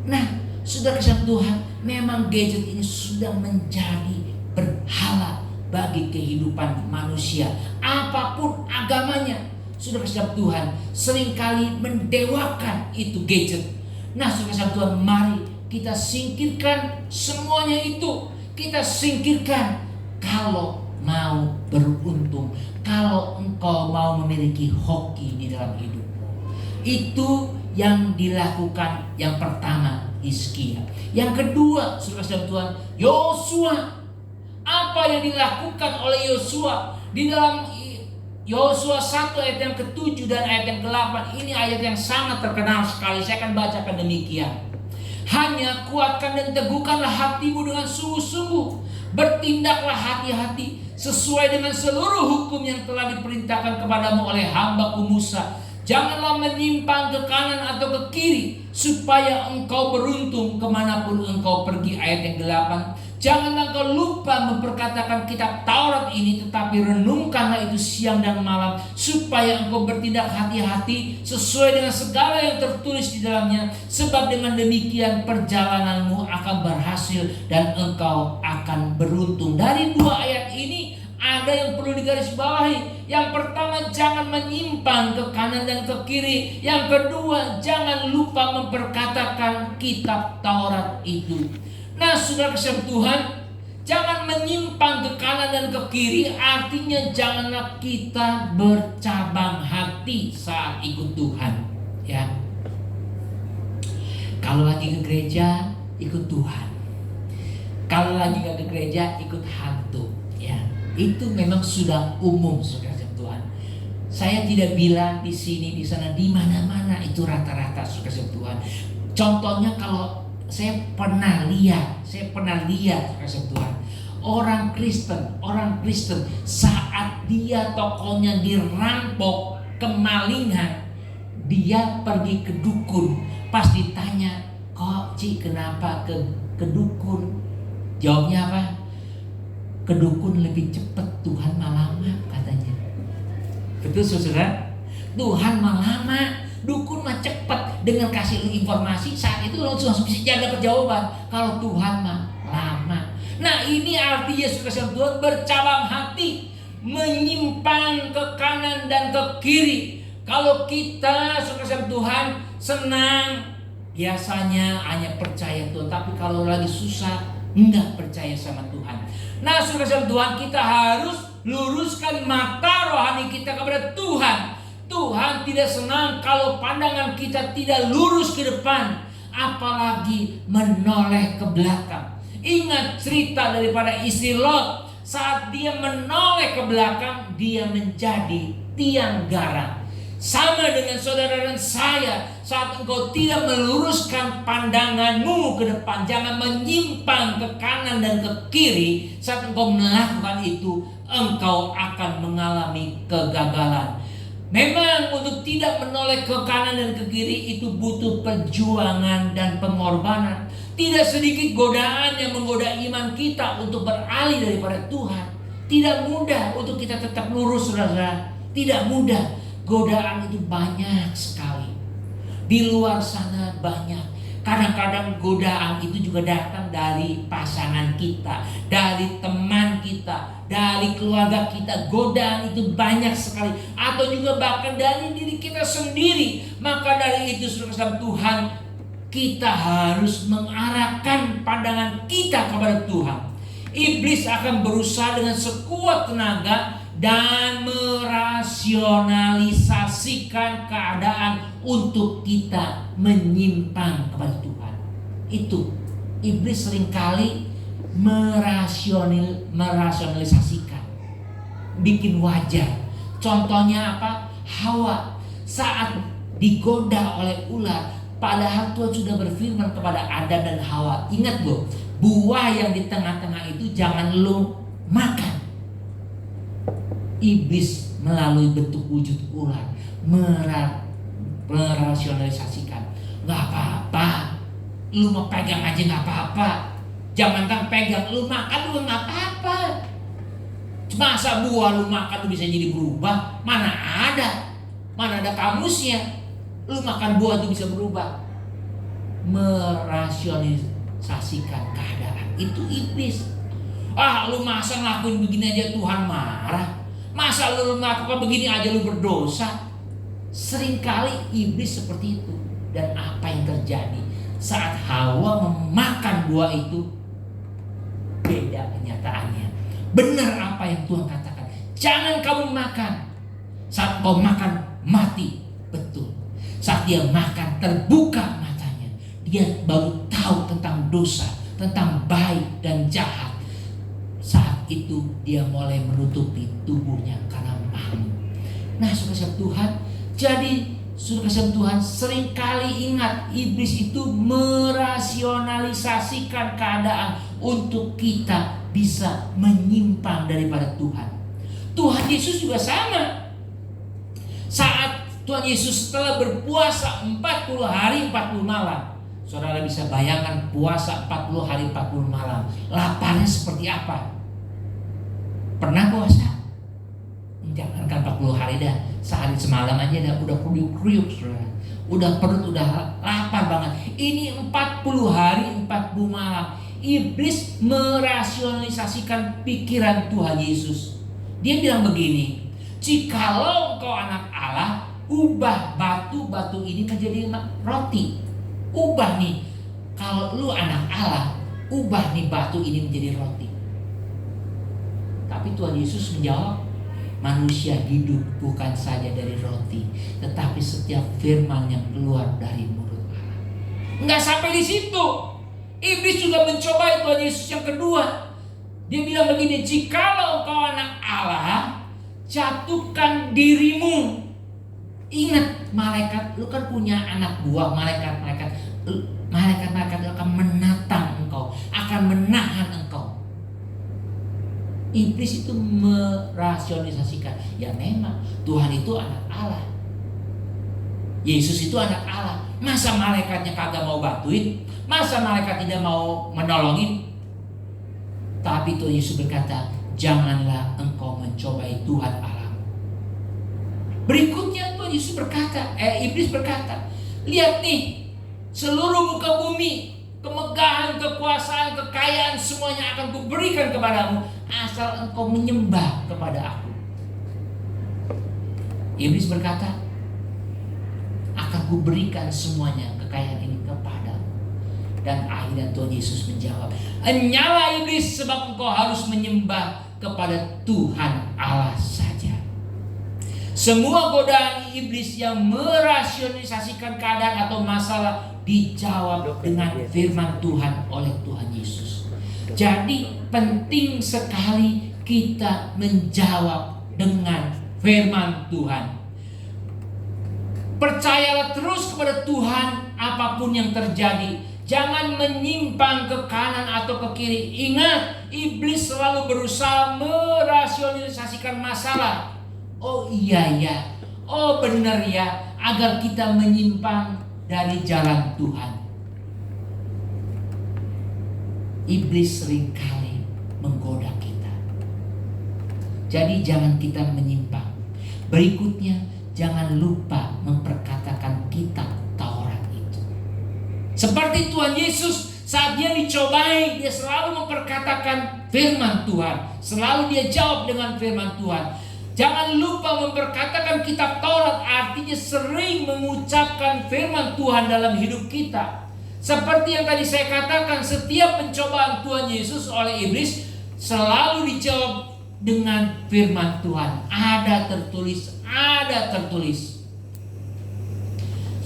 Nah, saudara kasih Tuhan, memang gadget ini sudah menjadi berhala bagi kehidupan manusia. Apapun agamanya, saudara kasih Tuhan, seringkali mendewakan itu gadget. Nah, saudara kasih Tuhan, mari kita singkirkan semuanya itu. Kita singkirkan kalau mau beruntung, kalau engkau mau memiliki hoki di dalam hidupmu. Itu yang dilakukan yang pertama Hizkia. Yang kedua, saudara Tuhan, Yosua. Apa yang dilakukan oleh Yosua di dalam Yosua 1 ayat yang ke-7 dan ayat yang ke-8. Ini ayat yang sangat terkenal sekali. Saya akan bacakan demikian. Hanya kuatkan dan teguhkanlah hatimu dengan sungguh-sungguh. Bertindaklah hati-hati sesuai dengan seluruh hukum yang telah diperintahkan kepadamu oleh hamba-Ku Musa. Janganlah menyimpang ke kanan atau ke kiri, supaya engkau beruntung kemanapun engkau pergi. Ayat yang 8. Janganlah engkau lupa memperkatakan kitab Taurat ini, tetapi renungkanlah itu siang dan malam, supaya engkau bertindak hati-hati sesuai dengan segala yang tertulis di dalamnya. Sebab dengan demikian perjalananmu akan berhasil dan engkau akan beruntung. Dari 2 ayat ini ada yang perlu digarisbawahi. Yang pertama, jangan menyimpang ke kanan dan ke kiri. Yang kedua, jangan lupa memperkatakan kitab Taurat itu. Nah, saudara kasih Tuhan, jangan menyimpang ke kanan dan ke kiri. Artinya janganlah kita bercabang hati saat ikut Tuhan, ya. Kalau lagi ke gereja, ikut Tuhan. Kalau lagi gak ke gereja, ikut hantu, ya. Itu memang sudah umum, saudara Tuhan. Saya tidak bilang di sini, di sana, di mana-mana itu rata-rata, saudara Tuhan. Contohnya kalau saya pernah lihat kasih Tuhan. Orang Kristen saat dia tokonya dirampok, kemalingan, dia pergi ke dukun. Pas ditanya, kok Ci kenapa ke dukun? Jawabnya apa? Ke dukun lebih cepat, Tuhan mah lama katanya. Betul saudara? Tuhan mah lama, dukun mah cepat. Dengan kasih lu informasi saat itu langsung bisa dapat jawaban. Kalau Tuhan mah lama. Nah ini artinya saudara Tuhan bercabang hati, menyimpang ke kanan dan ke kiri. Kalau kita saudara Tuhan senang, biasanya hanya percaya Tuhan. Tapi kalau lagi susah, enggak percaya sama Tuhan. Nah saudara Tuhan, kita harus luruskan mata rohani kita kepada Tuhan. Tuhan tidak senang kalau pandangan kita tidak lurus ke depan, apalagi menoleh ke belakang. Ingat cerita daripada istri Lot. Saat dia menoleh ke belakang, dia menjadi tiang garam. Sama dengan saudara dan saya, saat engkau tidak meluruskan pandanganmu ke depan, jangan menyimpang ke kanan dan ke kiri. Saat engkau melakukan itu, engkau akan mengalami kegagalan. Memang untuk tidak menoleh ke kanan dan ke kiri itu butuh perjuangan dan pengorbanan. Tidak sedikit godaan yang menggoda iman kita untuk beralih daripada Tuhan. Tidak mudah untuk kita tetap lurus, saudara. Tidak mudah. Godaan itu banyak sekali. Di luar sana banyak. Kadang-kadang godaan itu juga datang dari pasangan kita, dari teman kita, dari keluarga kita. Godaan itu banyak sekali. Atau juga bahkan dari diri kita sendiri. Maka dari itu saudara Tuhan, kita harus mengarahkan pandangan kita kepada Tuhan. Iblis akan berusaha dengan sekuat tenaga dan merasionalisasikan keadaan untuk kita menyimpang kepada Tuhan. Itu iblis seringkali merasionalisasikan, bikin wajar. Contohnya apa? Hawa saat digoda oleh ular, padahal Tuhan sudah berfirman kepada Adam dan Hawa, ingat loh, buah yang di tengah-tengah itu jangan lo makan. Iblis melalui bentuk wujud ular merasionalisasikan, nggak apa-apa, lu mau pegang aja nggak apa-apa, jangan kan pegang, lu makan lu nggak apa-apa. Masa buah lu makan lu bisa jadi berubah? Mana ada kamusnya. Lu makan buah itu bisa berubah. Merasionalisasikan keadaan itu iblis. Lu masa ngelakuin begini aja Tuhan marah? Masa lu melakukan begini aja lu berdosa? Seringkali iblis seperti itu. Dan apa yang terjadi saat Hawa memakan buah itu? Beda kenyataannya. Benar apa yang Tuhan katakan, jangan kamu makan. Saat kau makan mati. Betul. Saat dia makan terbuka matanya, dia baru tahu tentang dosa, tentang baik dan jahat. Saat itu dia mulai menutupi tubuhnya karena malu. Nah saudara Tuhan, jadi saudara Tuhan, seringkali ingat iblis itu merasionalisasikan keadaan untuk kita bisa menyimpang daripada Tuhan. Tuhan Yesus juga sama. Saat Tuhan Yesus setelah berpuasa 40 hari 40 malam, saudara bisa bayangkan puasa 40 hari 40 malam, laparnya seperti apa? Pernah puasa? Jangankan 40 hari dah, sehari semalam aja dah udah kriuk-kriuk saudara. Udah perut udah lapar banget. Ini 40 hari 40 malam. Iblis merasionalisasikan pikiran Tuhan Yesus. Dia bilang begini, jikalau engkau anak Allah, ubah batu-batu ini menjadi roti. Ubah nih, kalau lu anak Allah, ubah nih batu ini menjadi roti. Tapi Tuhan Yesus menjawab, manusia hidup bukan saja dari roti, tetapi setiap firman yang keluar dari mulut Allah. Enggak sampai di situ. Iblis juga mencoba Tuhan Yesus yang kedua. Dia bilang begini, jikalau engkau anak Allah, jatuhkan dirimu. Ingat malaikat, lu kan punya anak buah malaikat-malaikat. malaikat-malaikat itu akan menatang engkau, akan menahan engkau. Iblis itu merasionalisasikan, ya memang Tuhan itu anak Allah, Yesus itu anak Allah. Masa malaikatnya kagak mau bantuin? Masa malaikat tidak mau menolongin? Tapi Tuhan Yesus berkata, janganlah engkau mencobai Tuhan Allah. Berikutnya Tuhan Yesus berkata, iblis berkata, lihat nih, seluruh muka bumi, kemegahan, kekuasaan, kekayaan, semuanya akan kuberikan kepadamu, asal engkau menyembah kepada aku. Iblis berkata, akan kuberikan semuanya kekayaan ini kepadamu. Dan akhirnya Tuhan Yesus menjawab, enyala iblis, sebab engkau harus menyembah kepada Tuhan Allah saja. Semua godaan iblis yang merasionalisasikan keadaan atau masalah dijawab dengan firman Tuhan oleh Tuhan Yesus. Jadi penting sekali kita menjawab dengan firman Tuhan. Percayalah terus kepada Tuhan apapun yang terjadi. Jangan menyimpang ke kanan atau ke kiri. Ingat, iblis selalu berusaha merasionalisasikan masalah. Oh iya ya, oh benar ya, agar kita menyimpang dari jalan Tuhan. Iblis seringkali menggoda kita. Jadi jangan kita menyimpang. Berikutnya, jangan lupa memperkatakan kitab Taurat itu. Seperti Tuhan Yesus saat dia dicobai, dia selalu memperkatakan firman Tuhan. Selalu dia jawab dengan firman Tuhan. Jangan lupa memperkatakan kitab Taurat, artinya sering mengucapkan firman Tuhan dalam hidup kita. Seperti yang tadi saya katakan, setiap pencobaan Tuhan Yesus oleh iblis selalu dijawab dengan firman Tuhan. Ada tertulis, ada tertulis.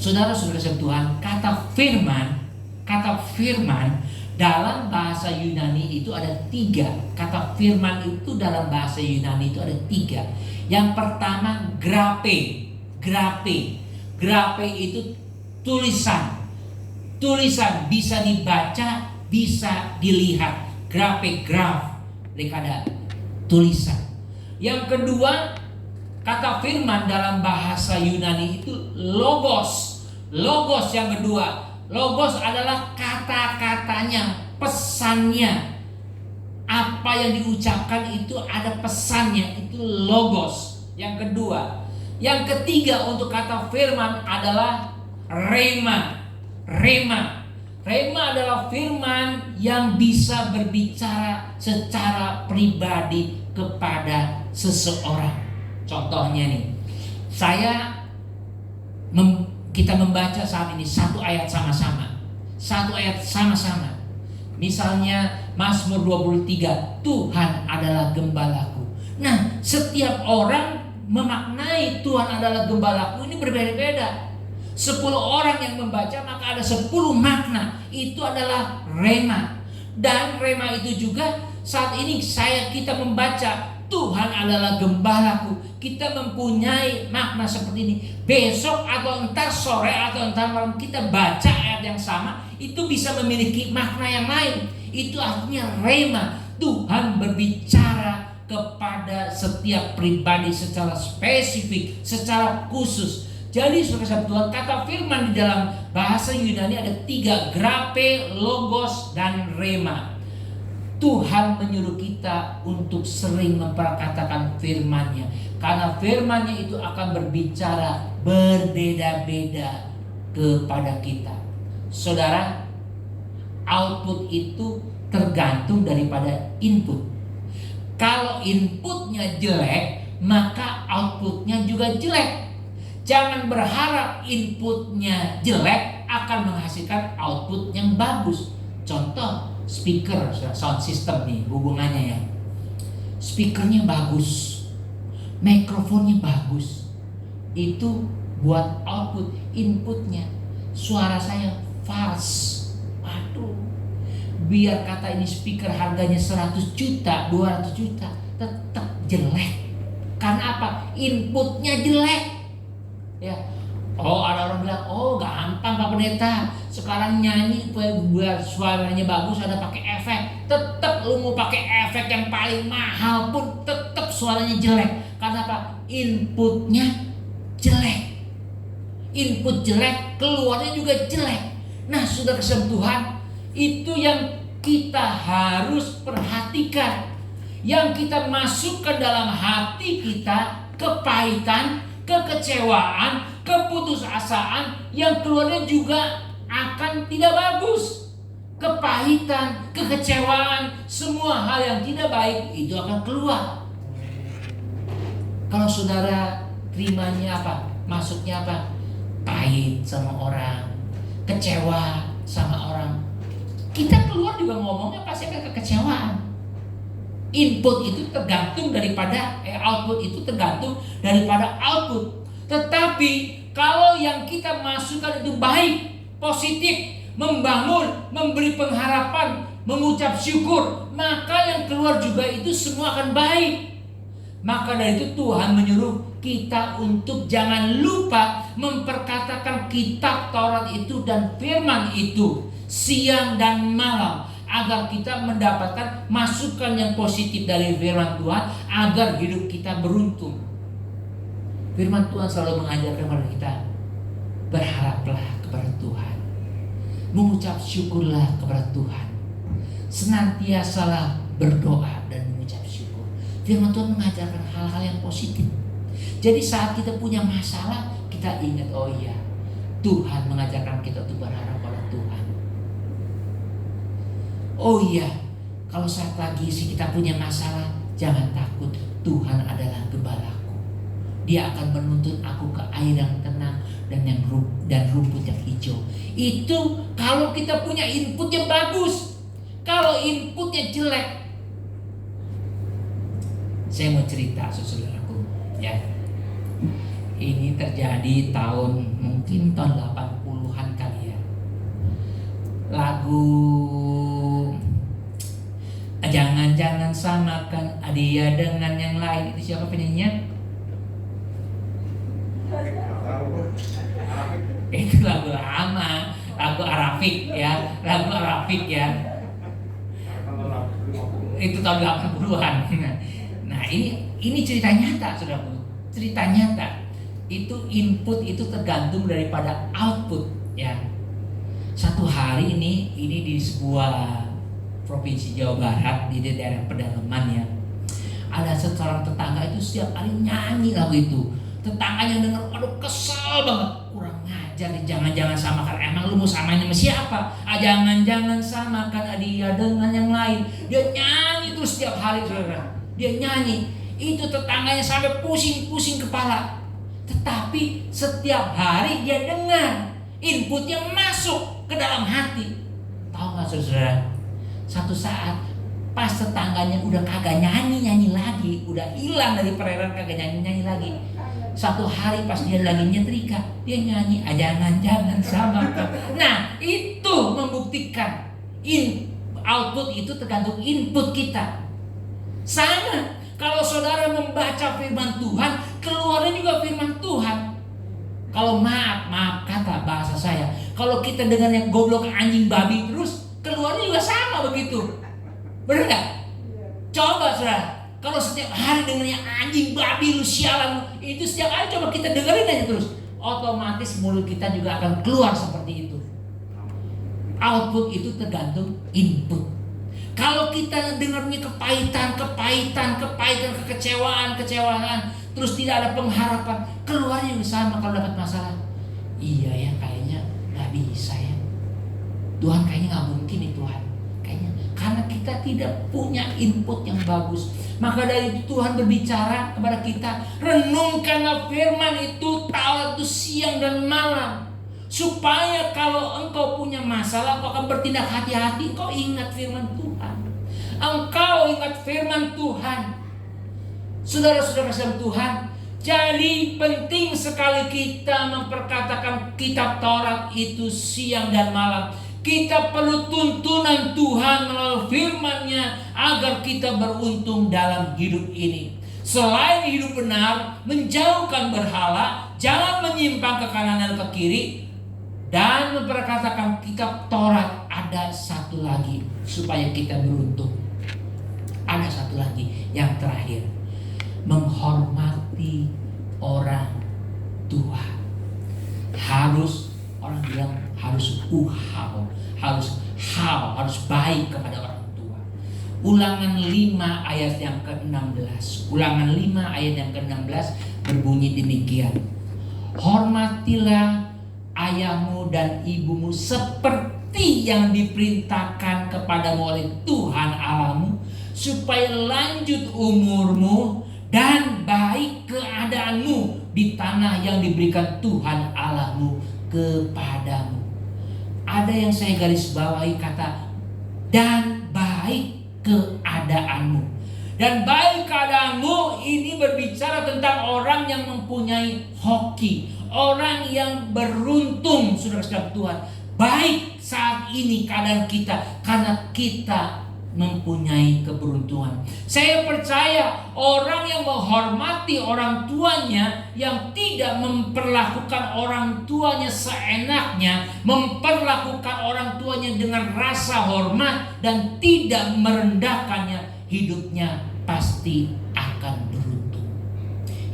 Saudara-saudara Tuhan, kata firman dalam bahasa Yunani itu ada 3. Kata firman itu dalam bahasa Yunani itu ada 3. Yang pertama grape. Grape itu tulisan. Tulisan bisa dibaca, bisa dilihat. Graf, mereka ada tulisan. Yang kedua, kata firman dalam bahasa Yunani itu logos. Logos yang kedua. Logos adalah kata-katanya, pesannya. Apa yang diucapkan itu ada pesannya, itu logos. Yang kedua. Yang ketiga untuk kata firman adalah rema. Rema adalah firman yang bisa berbicara secara pribadi kepada seseorang. Contohnya nih, kita membaca saat ini satu ayat sama-sama. Misalnya Mazmur 23, Tuhan adalah gembalaku. Nah, setiap orang memaknai Tuhan adalah gembalaku ini berbeda-beda. 10 orang yang membaca maka ada 10 makna. Itu adalah rema. Dan rema itu juga saat ini kita membaca Tuhan adalah gembalaku. Kita mempunyai makna seperti ini. Besok atau entar sore atau entar malam kita baca ayat yang sama, itu bisa memiliki makna yang lain. Itu artinya rema. Tuhan berbicara kepada setiap pribadi secara spesifik, secara khusus. Jadi saudara Tuhan, kata firman di dalam bahasa Yunani ada 3, grape, logos, dan rema. Tuhan menyuruh kita untuk sering memperkatakan firman-Nya, karena firman-Nya itu akan berbicara berbeda-beda kepada kita. Saudara, output itu tergantung daripada input. Kalau inputnya jelek, maka outputnya juga jelek. Jangan berharap inputnya jelek akan menghasilkan output yang bagus. Contoh, speaker, sound system nih hubungannya ya. Speakernya bagus, mikrofonnya bagus. Itu buat output, inputnya. Suara saya false. Waduh, biar kata ini speaker harganya 100 juta, 200 juta, tetap jelek. Karena apa? Inputnya jelek. Ya, Oh, ada orang bilang, oh gampang Pak Pendeta, sekarang nyanyi buat suaranya bagus ada pakai efek. Tetap lu mau pakai efek yang paling mahal pun tetap suaranya jelek. Karena apa? Inputnya jelek. Input jelek, keluarnya juga jelek. Nah, sudah kasih Tuhan, itu yang kita harus perhatikan. Yang kita masukkan dalam hati kita, kepahitan, kekecewaan, keputusasaan, yang keluarnya juga akan tidak bagus. Kepahitan, kekecewaan, semua hal yang tidak baik itu akan keluar. Kalau saudara terimanya apa? Masuknya apa? Pahit sama orang, kecewa sama orang, kita keluar juga ngomongnya pasti akan kekecewaan. Input itu tergantung daripada output itu tergantung daripada output. Tetapi kalau yang kita masukkan itu baik, positif, membangun, memberi pengharapan, mengucap syukur, maka yang keluar juga itu semua akan baik. Maka dari itu Tuhan menyuruh kita untuk jangan lupa memperkatakan kitab Taurat itu dan firman itu siang dan malam, agar kita mendapatkan masukan yang positif dari firman Tuhan, agar hidup kita beruntung. Firman Tuhan selalu mengajarkan kepada kita, berharaplah kepada Tuhan, mengucap syukurlah kepada Tuhan, senantiasalah berdoa dan mengucap syukur. Firman Tuhan mengajarkan hal-hal yang positif. Jadi saat kita punya masalah, kita ingat, oh iya, Tuhan mengajarkan kita untuk berharap pada Tuhan. Oh iya, kalau saat lagi kita punya masalah, jangan takut, Tuhan adalah gembalaku. Dia akan menuntun aku ke air yang tenang dan rumput yang hijau. Itu kalau kita punya input yang bagus. Kalau inputnya jelek, saya mau cerita saudaraku, ya. Ini terjadi mungkin tahun 80-an kali ya. Lagu Jangan-jangan samakan dia dengan yang lain, itu siapa penyanyinya? Itu lagu lama, lagu Arafik ya, itu tahun 80-an. Nah, ini cerita nyata, saudaraku. Cerita nyata. Itu input itu tergantung daripada output ya. Satu hari ini di sebuah provinsi Jawa Barat, di daerah pedalaman ya, ada seorang tetangga itu setiap hari nyanyi lagu itu. Tetangganya dengar, aduh kesel banget, kurang ngajar nih, jangan-jangan samakan. Emang lu mau samain sama siapa? Jangan-jangan samakan dia dengan yang lain. Dia nyanyi terus setiap hari, saudara. Dia nyanyi, itu tetangganya sampai pusing-pusing kepala. Tetapi setiap hari dia dengar input yang masuk ke dalam hati. Tahu nggak saudara? Satu saat pas tetangganya udah kagak nyanyi lagi, udah hilang dari perairan, kagak nyanyi lagi. Satu hari pas dia lagi nyetrika, dia nyanyi jangan-jangan samakan. Nah, itu membuktikan output itu tergantung input kita. Sama kalau saudara membaca firman Tuhan, keluarnya juga firman Tuhan. Kalau maaf kata bahasa saya, kalau kita dengan yang goblok anjing babi terus, keluarnya juga sama begitu. Benar gak? Coba saudara, kalau setiap hari dengarnya anjing babi lu sialan, itu setiap hari coba kita dengerin aja terus, otomatis mulut kita juga akan keluar seperti itu. Output itu tergantung input. Kalau kita dengarnya kepahitan, kekecewaan, terus tidak ada pengharapan, keluarnya juga sama. Kalau dapat masalah, iya ya, kayaknya nggak bisa ya, Tuhan kayaknya nggak mungkin nih Tuhan, kayaknya karena kita tidak punya input yang bagus. Maka dari itu Tuhan berbicara kepada kita, renungkanlah firman itu, Taurat itu siang dan malam, supaya kalau engkau punya masalah, engkau akan bertindak hati-hati. Engkau ingat firman Tuhan, engkau ingat firman Tuhan. Saudara-saudara kasih Tuhan, jadi penting sekali kita memperkatakan kitab Taurat itu siang dan malam. Kita perlu tuntunan Tuhan melalui firman-Nya agar kita beruntung dalam hidup ini. Selain hidup benar, menjauhkan berhala, jangan menyimpang ke kanan dan ke kiri, dan memperkatakan kitab Taurat. Ada satu lagi supaya kita beruntung. Ada satu lagi yang terakhir, menghormati orang tua. Harus, orang bilang harus harus baik kepada orang tua. Ulangan 5 ayat yang ke-16. Ulangan 5 ayat yang ke-16 berbunyi demikian. Hormatilah ayahmu dan ibumu seperti yang diperintahkan kepadamu oleh Tuhan Allahmu, supaya lanjut umurmu dan baik keadaanmu di tanah yang diberikan Tuhan Allahmu kepadamu. Ada yang saya garis bawahi kata dan baik keadaanmu. Dan baik keadaanmu ini berbicara tentang orang yang mempunyai hoki, orang yang beruntung, saudara-saudara Tuhan. Baik saat ini keadaan kita karena kita mempunyai keberuntungan. Saya percaya orang yang menghormati orang tuanya, yang tidak memperlakukan orang tuanya seenaknya, memperlakukan orang tuanya dengan rasa hormat dan tidak merendahkannya, hidupnya pasti akan beruntung.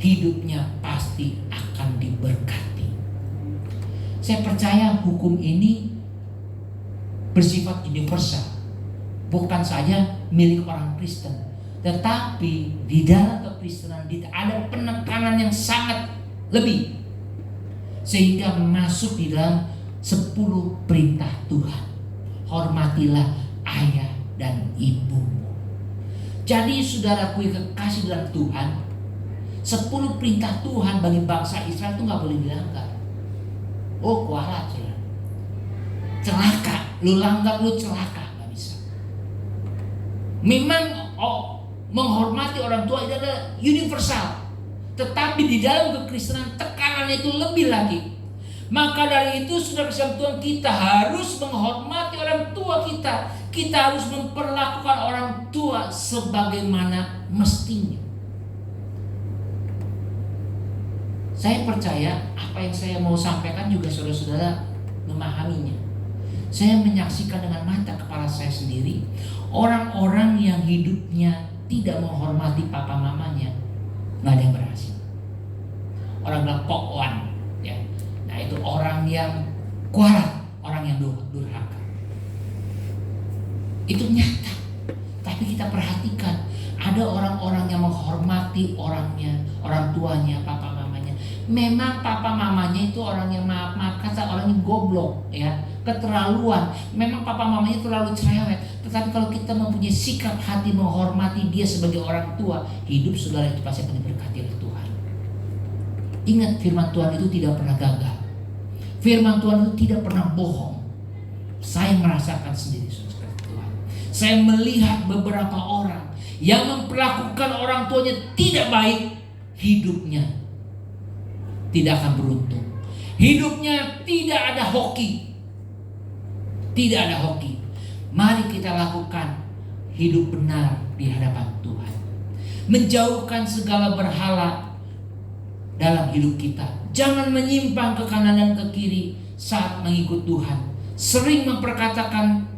Hidupnya pasti akan diberkati. Saya percaya hukum ini bersifat universal. Bukan saja milik orang Kristen, tetapi di dalam kekristenan ada penekanan yang sangat lebih, sehingga masuk di dalam 10 perintah Tuhan. Hormatilah ayah dan ibumu. Jadi saudaraku yang kekasih dalam Tuhan, 10 perintah Tuhan bagi bangsa Israel itu gak boleh dilanggar. Oh kualat, celaka, lu langgar lu celaka. Memang menghormati orang tua itu adalah universal, tetapi di dalam kekristenan tekanannya itu lebih lagi. Maka dari itu saudara-saudara Tuhan, kita harus menghormati orang tua kita. Kita harus memperlakukan orang tua sebagaimana mestinya. Saya percaya apa yang saya mau sampaikan juga saudara-saudara memahaminya. Saya menyaksikan dengan mata kepala saya sendiri orang-orang yang hidupnya tidak menghormati papa mamanya, nggak ada yang berhasil. Orang bilang pokwan, ya. Nah itu orang yang kualat, orang yang durhaka. Itu nyata. Tapi kita perhatikan, ada orang-orang yang menghormati orangnya, orang tuanya, papa mamanya. Memang papa mamanya itu orang yang maaf kata orang yang goblok, ya, keterlaluan. Memang papa mamanya terlalu cerewet. Tetapi kalau kita mempunyai sikap hati menghormati dia sebagai orang tua, hidup saudara itu pasti akan diberkati oleh Tuhan. Ingat, firman Tuhan itu tidak pernah gagal. Firman Tuhan itu tidak pernah bohong. Saya merasakan sendiri, saudara Tuhan. Saya melihat beberapa orang yang memperlakukan orang tuanya tidak baik, hidupnya tidak akan beruntung. Hidupnya tidak ada hoki. Tidak ada hoki. Mari kita lakukan hidup benar di hadapan Tuhan. Menjauhkan segala berhala dalam hidup kita. Jangan menyimpang ke kanan dan ke kiri saat mengikut Tuhan. Sering memperkatakan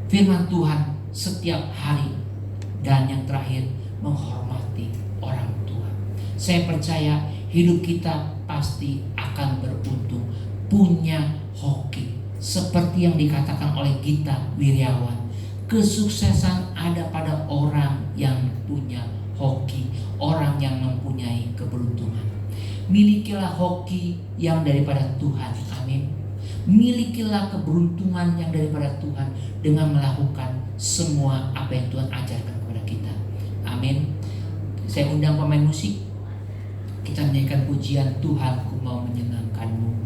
firman Tuhan setiap hari. Dan yang terakhir, menghormati orang tua. Saya percaya hidup kita pasti akan beruntung. Punya hoki. Seperti yang dikatakan oleh Gita Wirjawan, kesuksesan ada pada orang yang punya hoki, orang yang mempunyai keberuntungan. Milikilah hoki yang daripada Tuhan, amin. Milikilah keberuntungan yang daripada Tuhan dengan melakukan semua apa yang Tuhan ajarkan kepada kita, amin. Saya undang pemain musik, kita menyanyikan pujian Tuhan, ku mau menyenangkanmu.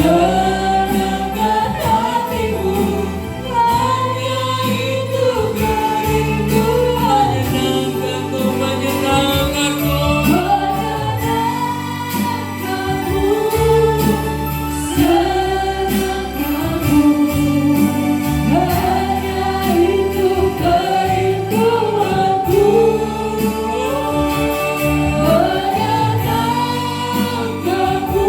senangkan hatimu, hanya itu kerinduan. Menyenangkanmu, Menyenangkanmu, senangkanmu, hanya itu kerinduanku. Menyenangkanmu,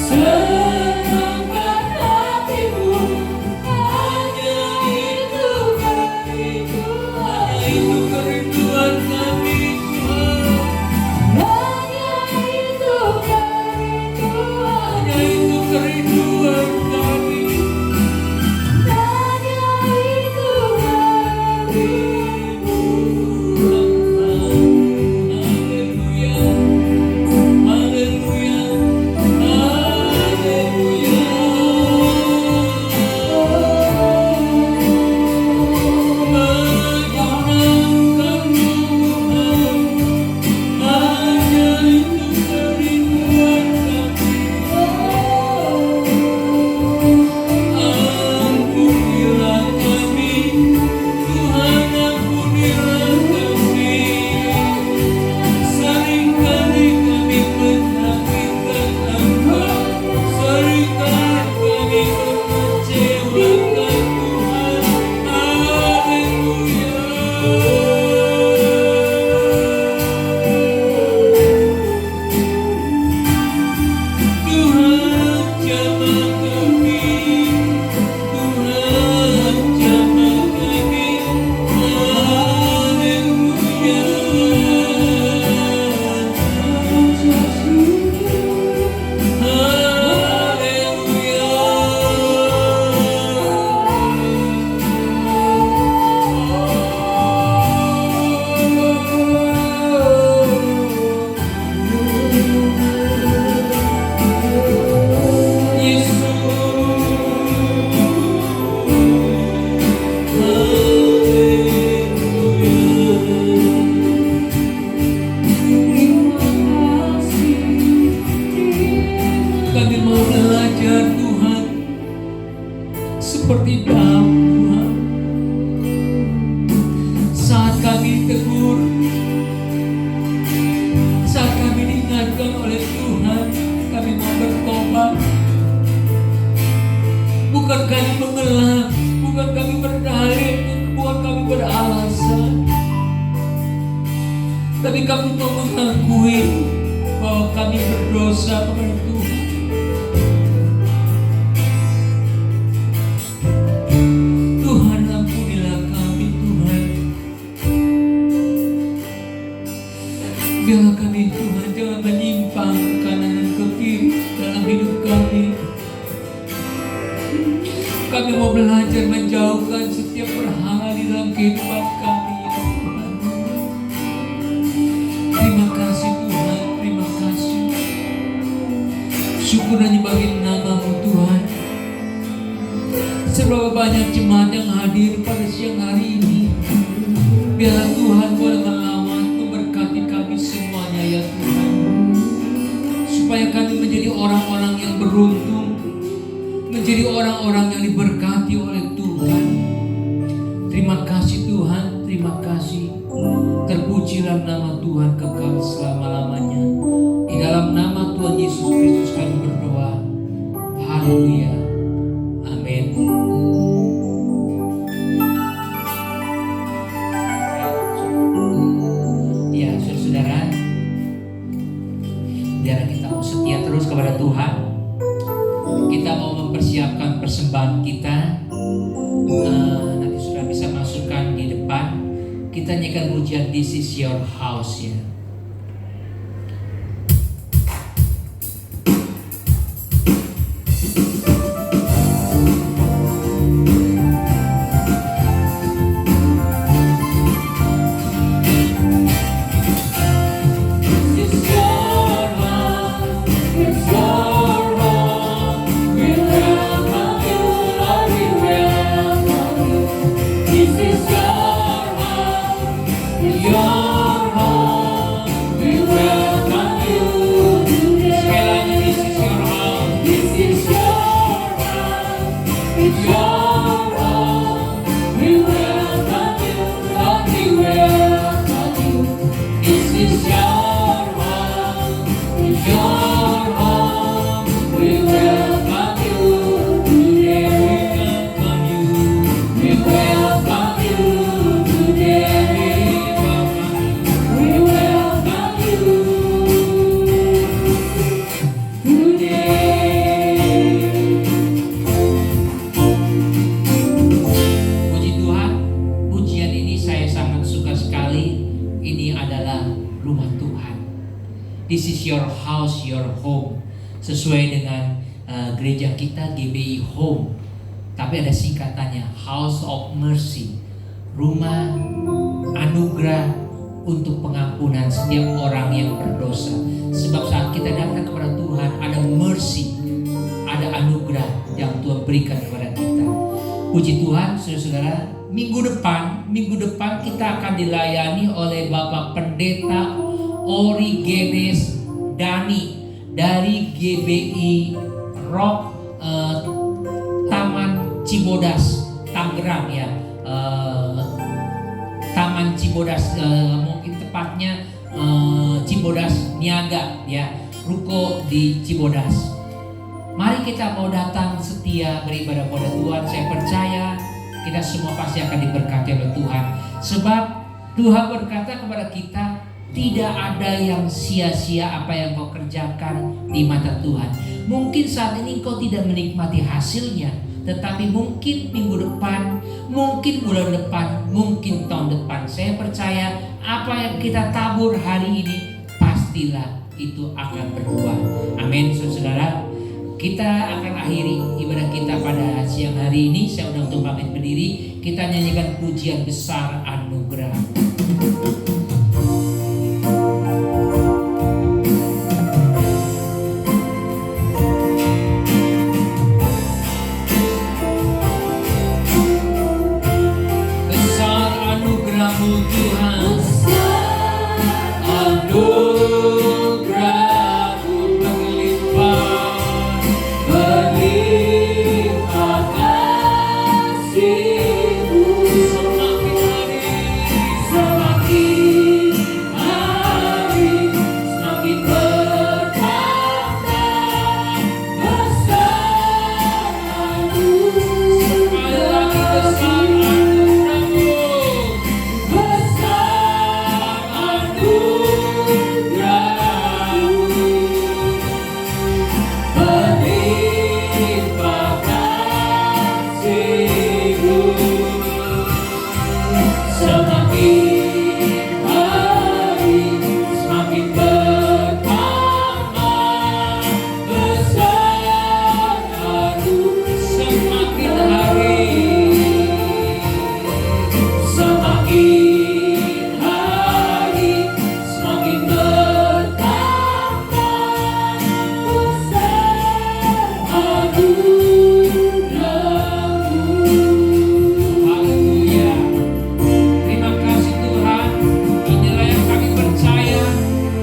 senangkan hatimu, hanya itu kerinduan. itu kerinduan kami Tuhan. Hanya itu kerinduan. Hanya itu kerinduan kami. Hanya itu Haleluya, haleluya, Ampunilah kami, Tuhan, ampunilah kami. Seringkali kami menyakitkan Engkau, seringkali kami mengecewakan Tuhan. Haleluya. Tuhan jamah kami, Tuhan jamah kami. Haleluya. Kami mau belajar Tuhan seperti Daud Tuhan. Saat kami tegur, saat kami diingatkan oleh Tuhan, kami mau bertobat. Bukan kami mengelak, bukan kami berdalih, bukan kami beralasan, tapi kami mau mengakui bahwa kami berdosa kepada Tuhan. Tuhan, ampunilah kami Tuhan. Biarlah kami Tuhan jangan menyimpang ke kanan dan ke kiri dalam hidup kami. Kami mau belajar menjauhkan setiap berhala di dalam kehidupan kami ya Tuhan. Terima kasih Tuhan, terima kasih. Syukur hanya bagi nama-Mu Tuhan. Seberapa banyak jemaat yang hadir pada siang hari ini, biarlah Tuhan boleh melawat, memberkati kami semuanya ya Tuhan, supaya kami menjadi orang-orang yang beruntung, menjadi orang-orang yang diberkati oleh Tuhan. Terima kasih Tuhan, terima kasih. Terpujilah nama Tuhan kekal selama-lamanya. Di dalam nama Tuhan Yesus Kristus kami berdoa. Haleluya. Amin. Ya, saudara-saudara, biar kita mau setia terus kepada Tuhan. Kita mau mempersiapkan persembahan kita. Nanti sudah bisa masukkan di depan. Kita nyanyikan pujian This Is Your House ya. Your your home. We welcome you today. We welcome you today. We welcome you today. Puji Tuhan, pujian ini saya sangat suka sekali. Ini adalah rumah Tuhan. This is your house, your home. Sesuai dengan gereja kita GBI Home. Tapi ada singkatannya, House of Mercy. Rumah anugerah untuk pengampunan setiap orang yang berdosa. Sebab saat kita datang kepada Tuhan, ada mercy, ada anugerah yang Tuhan berikan kepada kita. Puji Tuhan, saudara-saudara, minggu depan kita akan dilayani oleh Bapak Pendeta Origenes Dani dari GBI Rock Taman Cibodas, Tangerang ya. Taman Cibodas, mungkin tepatnya Cibodas Niaga ya, ruko di Cibodas. Mari kita mau datang setia beribadah pada Tuhan. Saya percaya kita semua pasti akan diberkati oleh Tuhan. Sebab Tuhan berkata kepada kita, tidak ada yang sia-sia apa yang kau kerjakan di mata Tuhan. Mungkin saat ini kau tidak menikmati hasilnya, tetapi mungkin minggu depan, mungkin bulan depan, mungkin tahun depan, saya percaya apa yang kita tabur hari ini pastilah itu akan berbuah. Amin, saudara. Kita akan akhiri ibadah kita pada siang hari ini. Saya undang untuk pamit berdiri. Kita nyanyikan pujian besar anugerah. Besar anugerah-Mu Tuhan. Anugerah-Mu berlimpah, berlimpah kasih-Mu. Semakin hari, semakin bertambah besar anugerah-Mu. Sekali lagi besar anugerah-Mu. Besar anugerah-Mu, berlimpah kasih-Mu. Semakin hari, semakin bertambah besar anugerah. Semakin hari, semakin hari, semakin bertambah besar anugerah-Mu. Haleluya. Terima kasih Tuhan. Inilah yang kami percaya,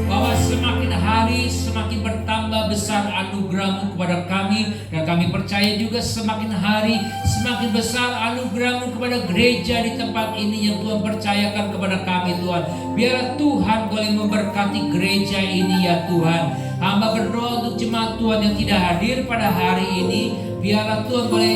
bahwa semakin hari semakin bertambah besar anugerah-Mu kepada kami. Dan kami percaya juga semakin hari semakin besar anugerah-Mu kepada gereja di tempat ini yang Tuhan percayakan kepada kami Tuhan. Biarlah Tuhan boleh memberkati gereja ini ya Tuhan. Hamba berdoa untuk jemaat Tuhan yang tidak hadir pada hari ini. Biarlah Tuhan boleh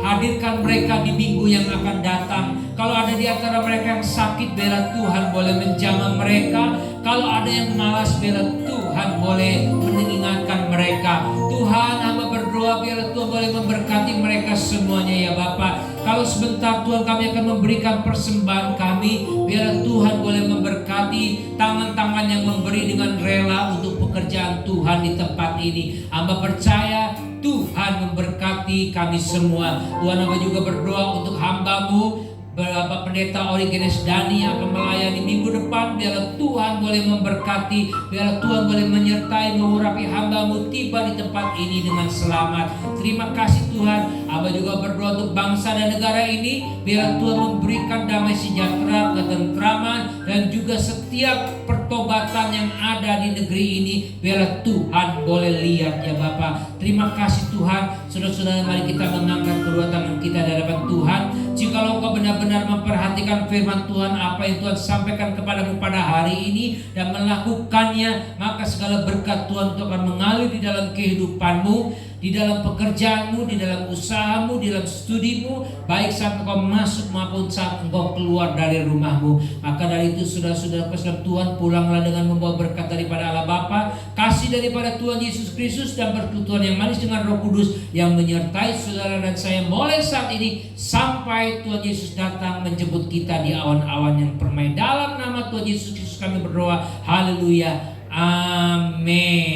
hadirkan mereka di minggu yang akan datang. Kalau ada di antara mereka yang sakit, biarlah Tuhan boleh menjamah mereka. Kalau ada yang malas, biarlah Tuhan boleh mengingatkan mereka. Tuhan, hamba berdoa biarlah Tuhan boleh memberkati mereka semuanya ya Bapa. Kalau sebentar Tuhan kami akan memberikan persembahan kami, biarlah Tuhan boleh memberkati tangan-tangan yang memberi dengan rela untuk pekerjaan Tuhan di tempat ini. Hamba percaya Tuhan memberkati kami semua. Tuhan, hamba juga berdoa untuk hamba-Mu Bapak Pendeta Origenes Dani yang akan melayani minggu depan. Biarlah Tuhan boleh memberkati, biarlah Tuhan boleh menyertai, mengurapi hamba-Mu tiba di tempat ini dengan selamat. Terima kasih Tuhan. Hamba juga berdoa untuk bangsa dan negara ini. Biarlah Tuhan memberikan damai sejahtera, ketentraman, dan juga setiap pertobatan yang ada di negeri ini. Biarlah Tuhan boleh lihat ya Bapak. Terima kasih Tuhan. Saudara-saudara, mari kita mengangkat kedua tangan kita di hadapan Tuhan. Jikalau Engkau benar benar-benar memperhatikan firman Tuhan, apa yang Tuhan sampaikan kepadamu pada hari ini, dan melakukannya, maka segala berkat Tuhan itu akan mengalir di dalam kehidupanmu, di dalam pekerjaanmu, di dalam usahamu, di dalam studimu, baik saat engkau masuk maupun saat engkau keluar dari rumahmu. Maka dari itu saudara-saudara dalam Tuhan, pulanglah dengan membawa berkat daripada Allah Bapa, kasih daripada Tuhan Yesus Kristus, dan pertutuan yang manis dengan Roh Kudus yang menyertai saudara dan saya mulai saat ini sampai Tuhan Yesus datang menjemput kita di awan-awan yang permai. Dalam nama Tuhan Yesus Kristus kami berdoa. Haleluya. Amin.